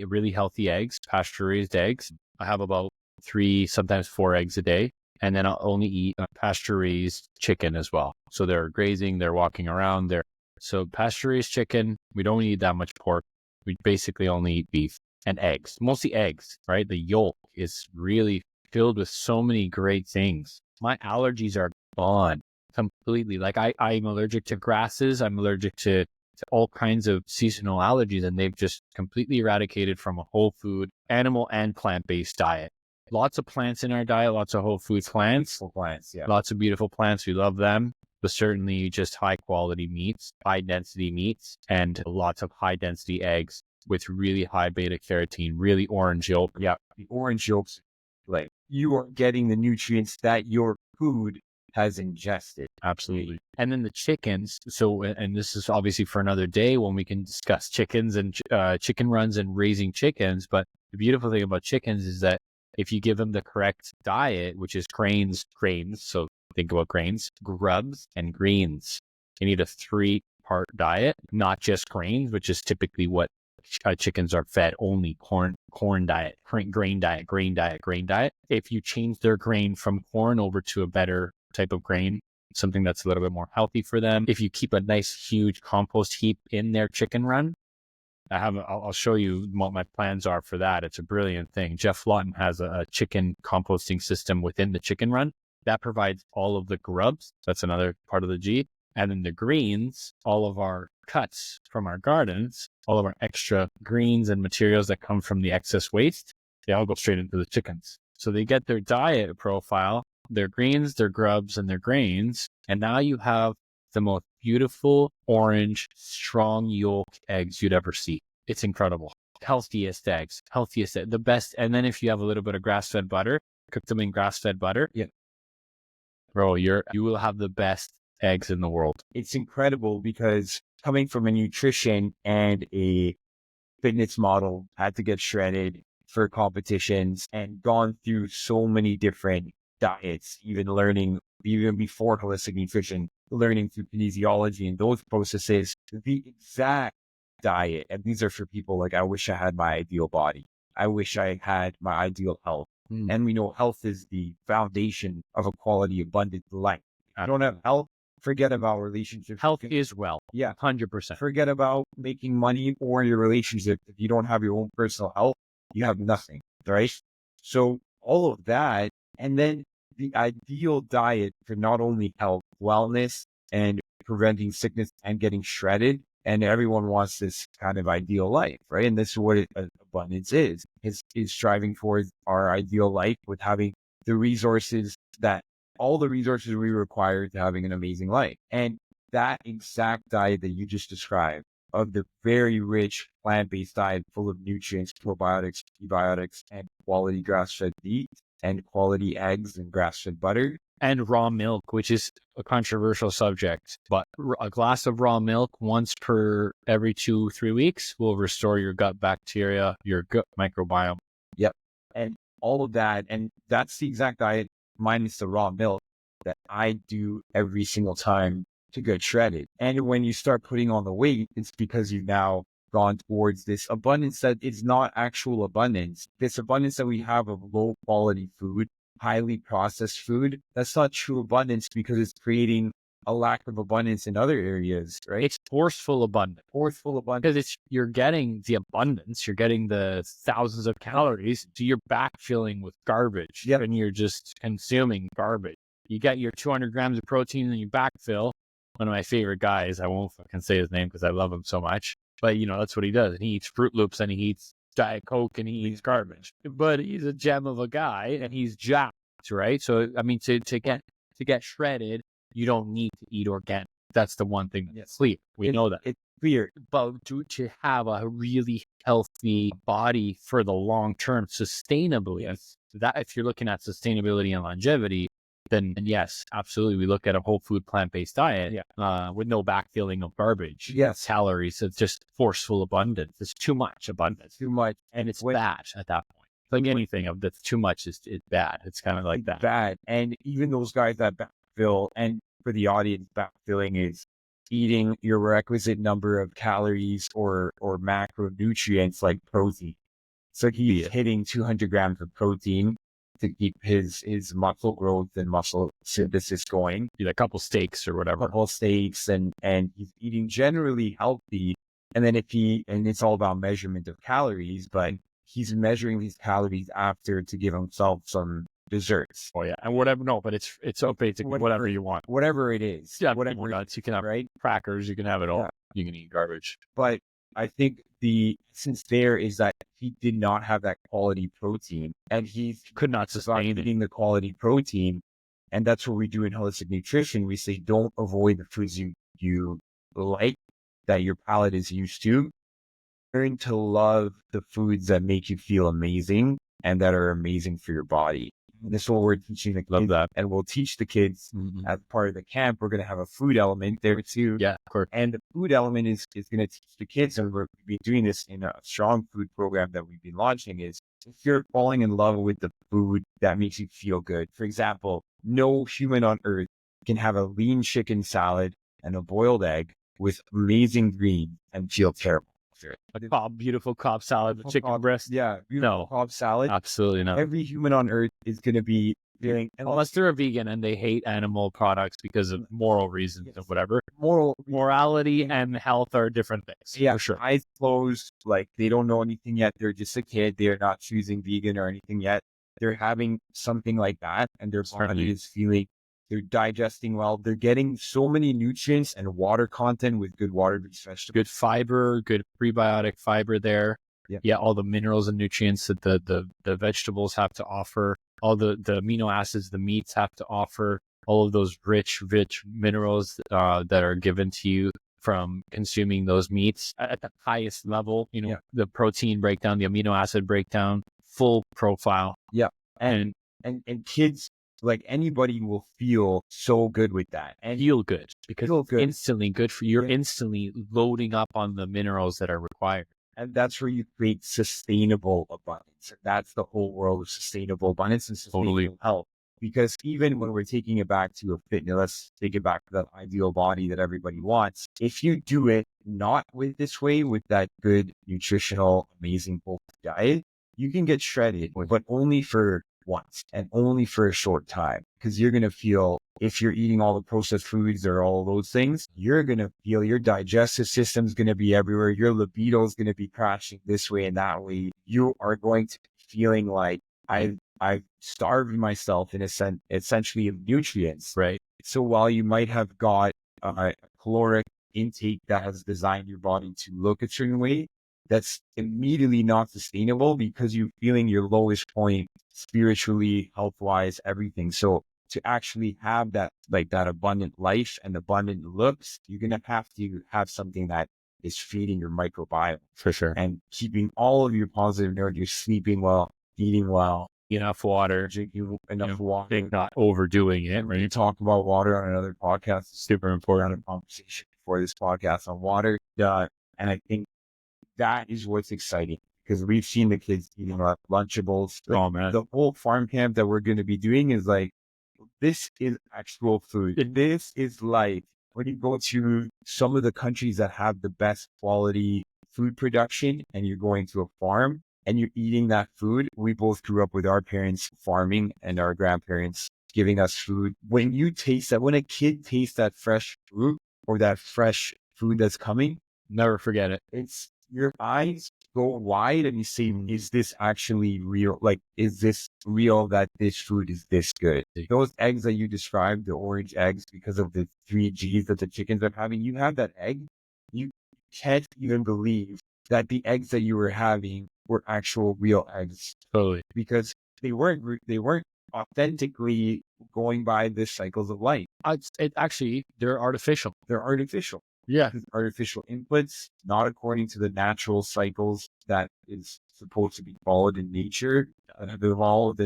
really healthy eggs, pasture-raised eggs. I have about 3, sometimes 4 eggs a day. And then I'll only eat pasture-raised chicken as well. So they're grazing, they're walking around. So pasture-raised chicken, we don't eat that much pork. We basically only eat beef and eggs, mostly eggs, right? The yolk is really filled with so many great things. My allergies are gone completely. Like I'm allergic to grasses. I'm allergic to all kinds of seasonal allergies, and they've just completely eradicated from a whole food, animal and plant-based diet. Lots of plants in our diet, lots of whole food plants. Yeah. Lots of beautiful plants. We love them, but certainly just high quality meats, high density meats, and lots of high density eggs with really high beta carotene, really orange yolk. Yeah. The orange yolks, like you are getting the nutrients that your food has ingested. Absolutely. And then the chickens. So, and this is obviously for another day when we can discuss chickens and chicken runs and raising chickens. But the beautiful thing about chickens is that if you give them the correct diet, which is grains, so think about grains, grubs, and greens. You need a 3-part diet, not just grains, which is typically what chickens are fed, only corn diet, grain diet. If you change their grain from corn over to a better type of grain, something that's a little bit more healthy for them. If you keep a nice huge compost heap in their chicken run, I'll show you what my plans are for that. It's a brilliant thing. Jeff Lawton has a chicken composting system within the chicken run that provides all of the grubs. That's another part of the G. And then the greens, all of our cuts from our gardens, all of our extra greens and materials that come from the excess waste, they all go straight into the chickens. So they get their diet profile, their greens, their grubs, and their grains. And now you have the most beautiful orange, strong yolk eggs you'd ever see. It's incredible. Healthiest eggs, the best. And then if you have a little bit of grass-fed butter, cook them in grass-fed butter. Yeah. Bro, you will have the best eggs in the world. It's incredible because coming from a nutrition and a fitness model, had to get shredded for competitions and gone through so many different diets, even before holistic nutrition, learning through kinesiology and those processes, the exact diet. And these are for people like, I wish I had my ideal body. I wish I had my ideal health. And we know health is the foundation of a quality, abundant life. I don't have health. Forget about relationships. Health is wealth. Yeah. 100%. Forget about making money or your relationship. If you don't have your own personal health, you have nothing, right? So all of that, and then the ideal diet for not only health, wellness, and preventing sickness and getting shredded. And everyone wants this kind of ideal life, right? And this is what abundance is striving towards our ideal life with having the resources all the resources we require to having an amazing life. And that exact diet that you just described, of the very rich plant-based diet full of nutrients, probiotics, prebiotics, and quality grass-fed meat, and quality eggs and grass-fed butter. And raw milk, which is a controversial subject, but a glass of raw milk once per every 2-3 weeks will restore your gut bacteria, your gut microbiome. Yep. And all of that. And that's the exact diet minus the raw milk that I do every single time to get shredded. And when you start putting on the weight, it's because you've now gone towards this abundance that is not actual abundance. This abundance that we have of low quality food, highly processed food, that's not true abundance because it's creating a lack of abundance in other areas, right? It's forceful abundance. Forceful abundance. Because you're getting the abundance, you're getting the thousands of calories, so you're backfilling with garbage, and you're just consuming garbage. You get your 200 grams of protein and you backfill. One of my favorite guys, I won't fucking say his name because I love him so much, but that's what he does. And he eats Fruit Loops and he eats Diet Coke and he eats garbage. But he's a gem of a guy and he's jacked, right? So, I mean, to get shredded, you don't need to eat organic. That's the one thing that's clear. We know that. It's clear. But to have a really healthy body for the long term, sustainably, that if you're looking at sustainability and longevity, then yes, absolutely. We look at a whole food plant-based diet with no backfilling of garbage, calories. It's just forceful abundance. It's too much abundance. Too much. And it's bad at that point. Like anything of that's too much is bad. It's kind of like that. Bad. And even those guys that backfill, and for the audience, backfilling is eating your requisite number of calories or macronutrients like protein. So he's hitting 200 grams of protein to keep his muscle growth and muscle synthesis going. Eat a couple steaks or whatever. A couple steaks, and he's eating generally healthy. And then and it's all about measurement of calories, but he's measuring these calories after to give himself some desserts. Oh yeah, and whatever. No, but it's basically whatever you want. Whatever it is. Yeah, whatever nuts. You can have crackers. You can have it all. Yeah. You can eat garbage. But I think the essence there is that he did not have that quality protein, and he could not sustain eating the quality protein. And that's what we do in holistic nutrition. We say, don't avoid the foods you like, that your palate is used to. Learn to love the foods that make you feel amazing and that are amazing for your body. This is what we're teaching the kids. Love that. And we'll teach the kids as part of the camp. We're going to have a food element there too. Yeah, of course. And the food element is going to teach the kids, and we've been doing this in a strong food program that we've been launching, is if you're falling in love with the food that makes you feel good. For example, no human on earth can have a lean chicken salad and a boiled egg with amazing greens and feel terrible. A beautiful Cobb salad with chicken breast. Yeah, beautiful Cobb salad. Absolutely not. Every human on earth is going to be feeling, unless they're a vegan and they hate animal products because of moral reasons or whatever. Morality and health are different things. Yeah, for sure. Eyes closed, like they don't know anything yet. They're just a kid. They're not choosing vegan or anything yet. They're having something like that, and their body is feeling. They're digesting well. They're getting so many nutrients and water content with good water-based vegetables. Good fiber, good prebiotic fiber there. Yeah, all the minerals and nutrients that the vegetables have to offer. All the amino acids the meats have to offer. All of those rich minerals that are given to you from consuming those meats at the highest level. The protein breakdown, the amino acid breakdown, full profile. Yeah, and kids. Like anybody will feel so good with that and feel good because it's instantly good for you. You're instantly loading up on the minerals that are required. And that's where you create sustainable abundance. That's the whole world of sustainable abundance and sustainable health. Because even when we're taking it back to a fitness, let's take it back to that ideal body that everybody wants. If you do it not with this way, with that good, nutritional, amazing whole diet, you can get shredded, but only for once and only for a short time, because you're going to feel, if you're eating all the processed foods or all those things, you're going to feel your digestive system is going to be everywhere. Your libido is going to be crashing this way and that way. You are going to be feeling like I've starved myself in a sense, essentially of nutrients. Right. So while you might have got caloric intake that has designed your body to look a certain way, that's immediately not sustainable because you're feeling your lowest point spiritually, health wise, everything. So to actually have that, like that abundant life and abundant looks, you're going to have something that is feeding your microbiome For sure. and keeping all of your positive nerve. You're sleeping well, eating well, Enough water, drinking enough water, not overdoing it, we right? talk about water on another podcast. It's super important conversation before this podcast on water. And I think that is what's exciting because we've seen the kids eating Lunchables. Like, Oh man. the whole farm camp that we're going to be doing is like, this is actual food. This is life. When you go to some of the countries that have the best quality food production and you're going to a farm and you're eating that food, we both grew up with our parents farming and our grandparents giving us food. When you taste that, when a kid tastes that fresh fruit or that fresh food that's coming, Never forget it. it's your eyes go wide and you say, is this actually real? Like, is this real that this food is this good? Those eggs that you described, the orange eggs, because of the 3Gs that the chickens are having, you have that egg, you can't even believe that the eggs that you were having were actual real eggs Totally. because they weren't authentically going by the cycles of life. Actually, they're artificial. They're artificial. Yeah. Artificial inputs, not according to the natural cycles that is supposed to be followed in nature, developed.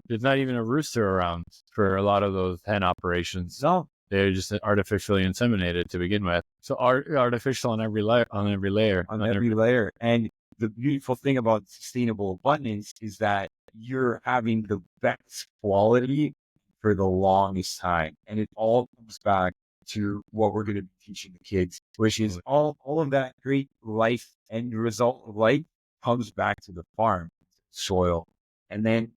There's not even a rooster around for a lot of those hen operations. No, They're just artificially inseminated to begin with. So artificial on every layer, on every layer. And the beautiful thing about sustainable abundance is that you're having the best quality for the longest time. And it all comes back to what we're going to be teaching the kids, which is all of that great life and result of life comes back to the farm, soil. And then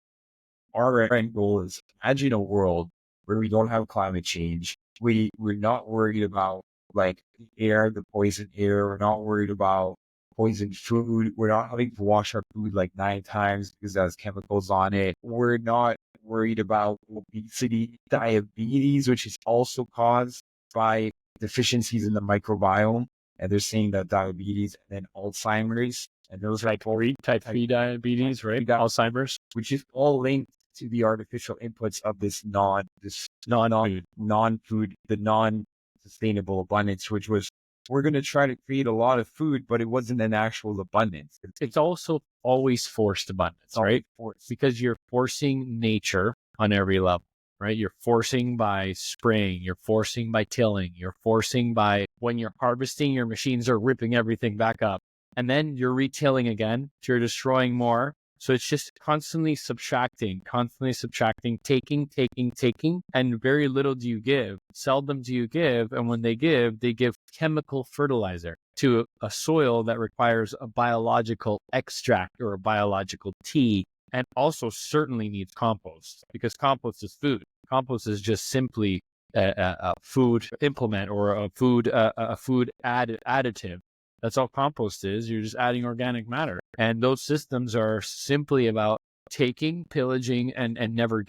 our end goal is imagine a world where we don't have climate change. We're not worried about like the air, the poison air. We're not worried about poison food. We're not having to wash our food like 9 times because it has chemicals on it. We're not worried about obesity, diabetes, which is also caused by deficiencies in the microbiome. And they're saying that diabetes and then Alzheimer's and those type 3 diabetes, right? Alzheimer's, which is all linked to the artificial inputs of this non-food, the non-sustainable abundance, which was, we're going to try to create a lot of food, but it wasn't an actual abundance. It's also always forced abundance, right? Because you're forcing nature on every level, right? You're forcing by spraying, you're forcing by tilling, you're forcing by when you're harvesting, your machines are ripping everything back up. And then you're retilling again, so you're destroying more. So it's just constantly subtracting, taking, and very little do you give. Seldom do you give. And when they give chemical fertilizer to a soil that requires a biological extract or a biological tea, and also certainly needs compost because compost is food. Compost is just simply a food implement or a food additive. That's all compost is. You're just adding organic matter. And those systems are simply about taking, pillaging, and never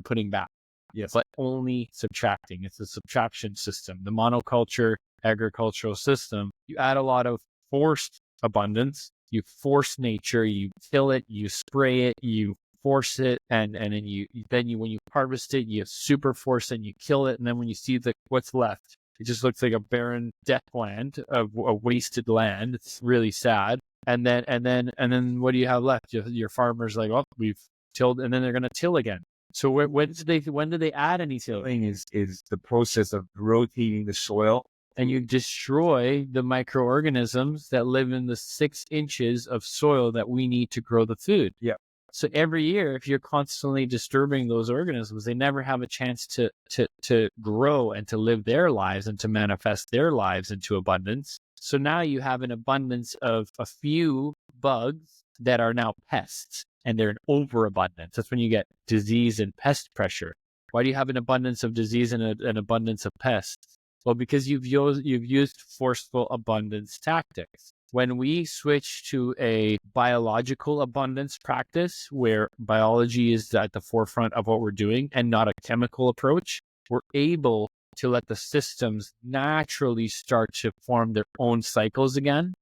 putting back. Yes. But only subtracting. It's a subtraction system. The monoculture agricultural system, you add a lot of forced abundance. You force nature, you till it, you spray it, you force it, and then when you harvest it, you super force it and you kill it. And then when you see what's left, it just looks like a barren death land, a wasted land. It's really sad. And then what do you have left? Your farmer's like, oh, we've tilled, and then they're going to till again. So when do they add any tilling? Is the process of rotating the soil, and you destroy the microorganisms that live in the 6 inches of soil that we need to grow the food. Yeah. So every year, if you're constantly disturbing those organisms, they never have a chance to grow and to live their lives and to manifest their lives into abundance. So now you have an abundance of a few bugs that are now pests, and they're an overabundance. That's when you get disease and pest pressure. Why do you have an abundance of disease and an abundance of pests? Well, because you've used forceful abundance tactics. When we switch to a biological abundance practice where biology is at the forefront of what we're doing and not a chemical approach, we're able to let the systems naturally start to form their own cycles again,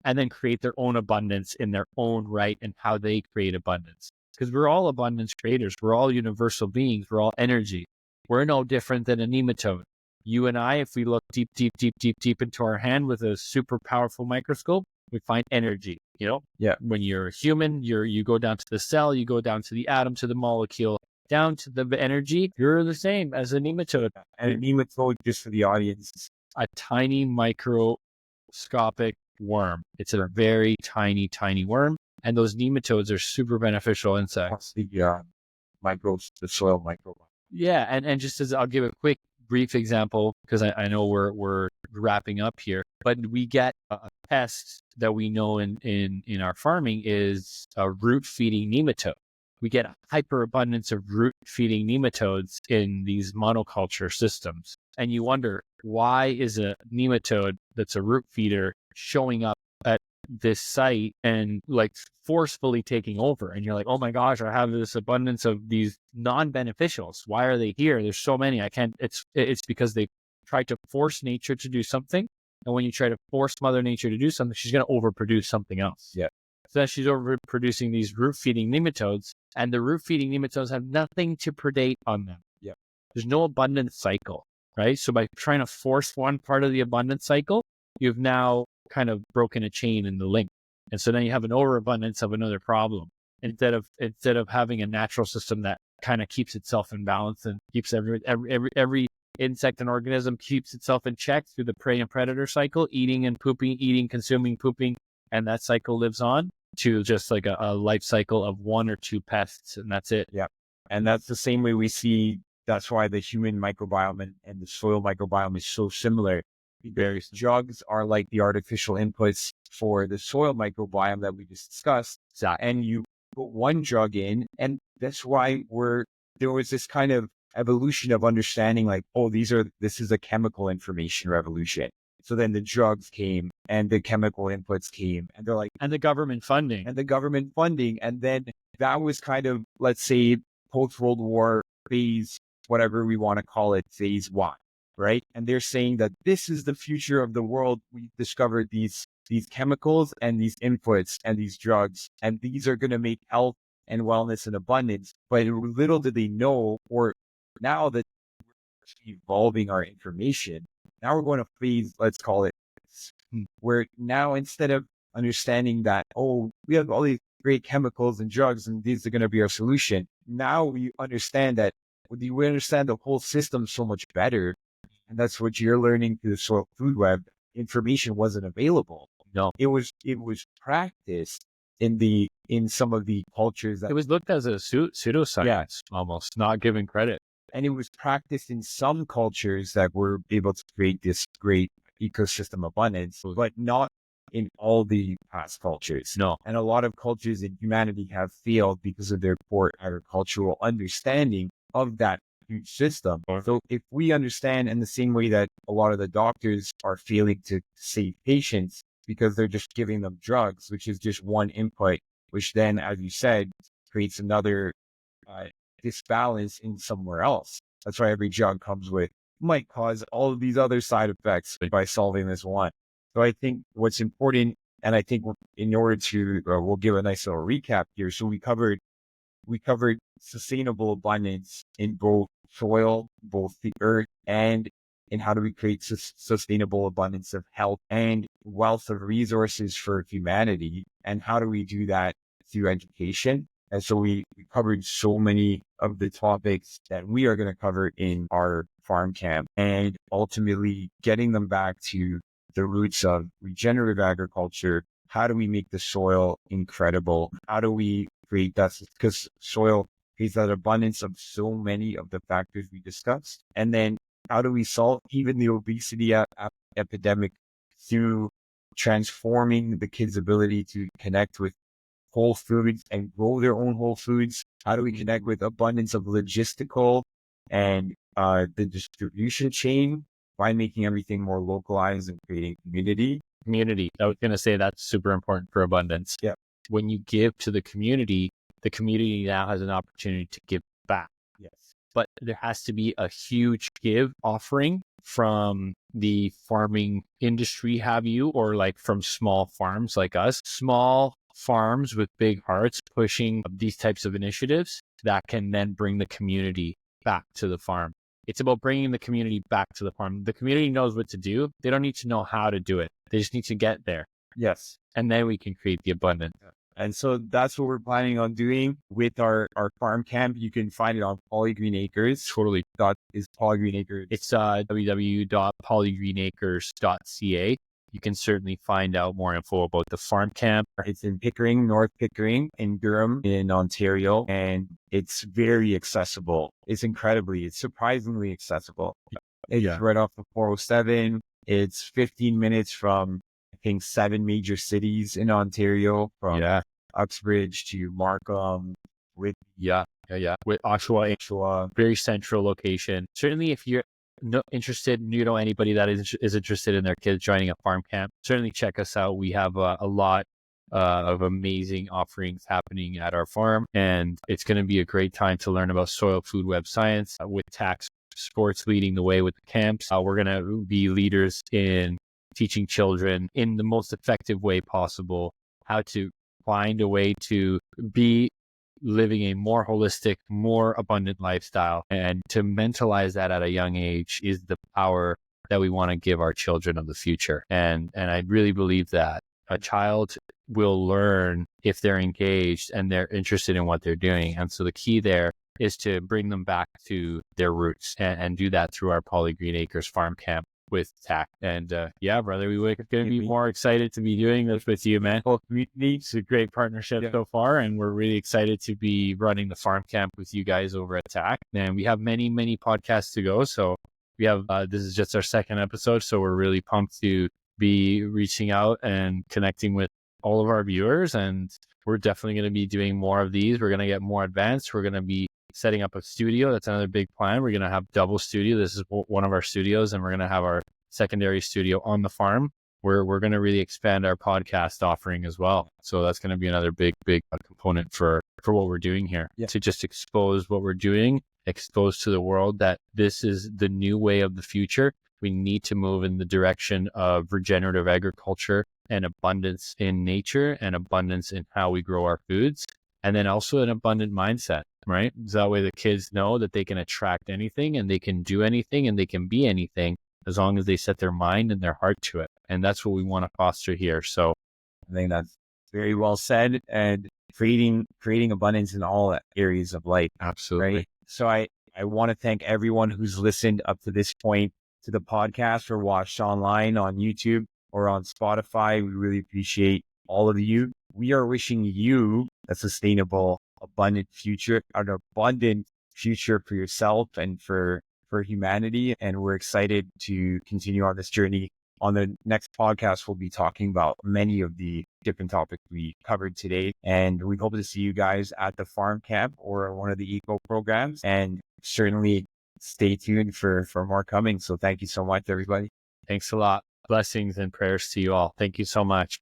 and then create their own abundance in their own right and how they create abundance. Because we're all abundance creators. We're all universal beings. We're all energy. We're no different than a nematode. You and I, if we look deep into our hand with a super powerful microscope, we find energy. Yeah. When you're a human, you go down to the cell, you go down to the atom, to the molecule, down to the energy. You're the same as a nematode. And a nematode, just for the audience, a tiny microscopic worm. It's a very tiny worm. And those nematodes are super beneficial insects. The soil microbiome. Yeah, and just as I'll give a quick brief example, because I know we're wrapping up here, but we get a pest that we know in our farming is a root feeding nematode. We get a hyperabundance of root feeding nematodes in these monoculture systems. And you wonder, why is a nematode that's a root feeder showing up at this site and like forcefully taking over? And you're like, oh my gosh, I have this abundance of these non-beneficials. Why are they here? There's so many. I can't. It's because they try to force nature to do something. And when you try to force Mother Nature to do something, she's going to overproduce something else. Yeah. So then she's overproducing these root feeding nematodes, and the root feeding nematodes have nothing to predate on them. Yeah. There's no abundance cycle, right? So by trying to force one part of the abundance cycle, you've now kind of broken a chain in the link. And so then you have an overabundance of another problem instead of having a natural system that kind of keeps itself in balance and keeps every insect and organism keeps itself in check through the prey and predator cycle, eating and pooping, eating, consuming, pooping, and that cycle lives on to just like a life cycle of one or two pests, and that's it. Yeah. And that's the same way we see, that's why the human microbiome and the soil microbiome is so similar. Because jugs are like the artificial inputs for the soil microbiome that we just discussed. And you put one jug in, and that's why there was this kind of evolution of understanding like, oh, this is a chemical information revolution. So then the drugs came and the chemical inputs came, and they're like, and the government funding. And then that was kind of, let's say, post-World War phase, whatever we want to call it, phase one, right? And they're saying that this is the future of the world. We discovered these chemicals and these inputs and these drugs, and these are going to make health and wellness and abundance. But little did they know, or now that we're evolving our information, now we're going to phase, let's call it, where now instead of understanding that, oh, we have all these great chemicals and drugs and these are going to be our solution, now we understand that we understand the whole system so much better. And that's what you're learning through the soil food web. Information wasn't available. No, it was practiced in some of the cultures that it was looked as a pseudoscience, almost not given credit. And it was practiced in some cultures that were able to create this great ecosystem abundance, but not in all the past cultures. No. And a lot of cultures in humanity have failed because of their poor agricultural understanding of that huge system. So if we understand in the same way that a lot of the doctors are failing to save patients because they're just giving them drugs, which is just one input, which then, as you said, creates another disbalance in somewhere else. That's why every drug might cause all of these other side effects by solving this one. So I think what's important, and I think in order to, we'll give a nice little recap here. So we covered sustainable abundance in both soil, both the earth, and in how do we create sustainable abundance of health and wealth of resources for humanity, and how do we do that through education. And so we covered so many of the topics that we are going to cover in our farm camp, and ultimately getting them back to the roots of regenerative agriculture. How do we make the soil incredible? How do we create that? Because soil is that abundance of so many of the factors we discussed. And then how do we solve even the obesity epidemic through transforming the kids' ability to connect with whole foods and grow their own whole foods? How do we connect with abundance of logistical and the distribution chain by making everything more localized and creating community? I was going to say that's super important for abundance. Yeah. When you give to the community now has an opportunity to give back. Yes. but there has to be a huge give offering from the farming industry, have you, or like from small farms like us, small farms with big hearts pushing these types of initiatives that can then bring the community back to the farm. It's about bringing the community back to the farm. The community knows what to do. They don't need to know how to do it. They just need to get there. Yes. And then we can create the abundance. And so that's what we're planning on doing with our farm camp. You can find it on Polygreen Acres. Totally. Is Polygreen Acres. It's www.polygreenacres.ca. You can certainly find out more info about the farm camp. It's in Pickering, North Pickering, in Durham, in Ontario, and it's very accessible. It's surprisingly accessible. It's right off the 407. It's 15 minutes from, I think, 7 major cities in Ontario, from Uxbridge to Markham, with Oshawa, very central location. Certainly, if you're interested, you know anybody that is interested in their kids joining a farm camp, certainly check us out. We have a lot of amazing offerings happening at our farm, and it's going to be a great time to learn about soil food web science with TAC Sports leading the way with the camps. We're going to be leaders in teaching children in the most effective way possible how to find a way to be living a more holistic, more abundant lifestyle. And to mentalize that at a young age is the power that we want to give our children of the future. And I really believe that a child will learn if they're engaged and they're interested in what they're doing. And so the key there is to bring them back to their roots and do that through our Polygreen Acres farm camp with TAC. And brother, we couldn't be more excited to be doing this with you, man. It's a great partnership so far, and we're really excited to be running the farm camp with you guys over at TAC. And we have many, many podcasts to go. So we have, this is just our second episode. So we're really pumped to be reaching out and connecting with all of our viewers. And we're definitely going to be doing more of these. We're going to get more advanced. We're going to be setting up a studio. That's another big plan. We're going to have double studio. This is one of our studios, and we're going to have our secondary studio on the farm where we're going to really expand our podcast offering as well. So that's going to be another big component for what we're doing here, to just expose what we're doing, expose to the world that this is the new way of the future. We need to move in the direction of regenerative agriculture and abundance in nature and abundance in how we grow our foods. And then also an abundant mindset, right? So that way the kids know that they can attract anything and they can do anything and they can be anything as long as they set their mind and their heart to it. And that's what we want to foster here. So I think that's very well said, and creating abundance in all areas of life. Absolutely. Right? So I want to thank everyone who's listened up to this point to the podcast or watched online on YouTube or on Spotify. We really appreciate all of you. We are wishing you a sustainable, abundant future, an abundant future for yourself and for humanity. And we're excited to continue on this journey. On the next podcast, we'll be talking about many of the different topics we covered today. And we hope to see you guys at the farm camp or one of the eco programs. And certainly stay tuned for more coming. So thank you so much, everybody. Thanks a lot. Blessings and prayers to you all. Thank you so much.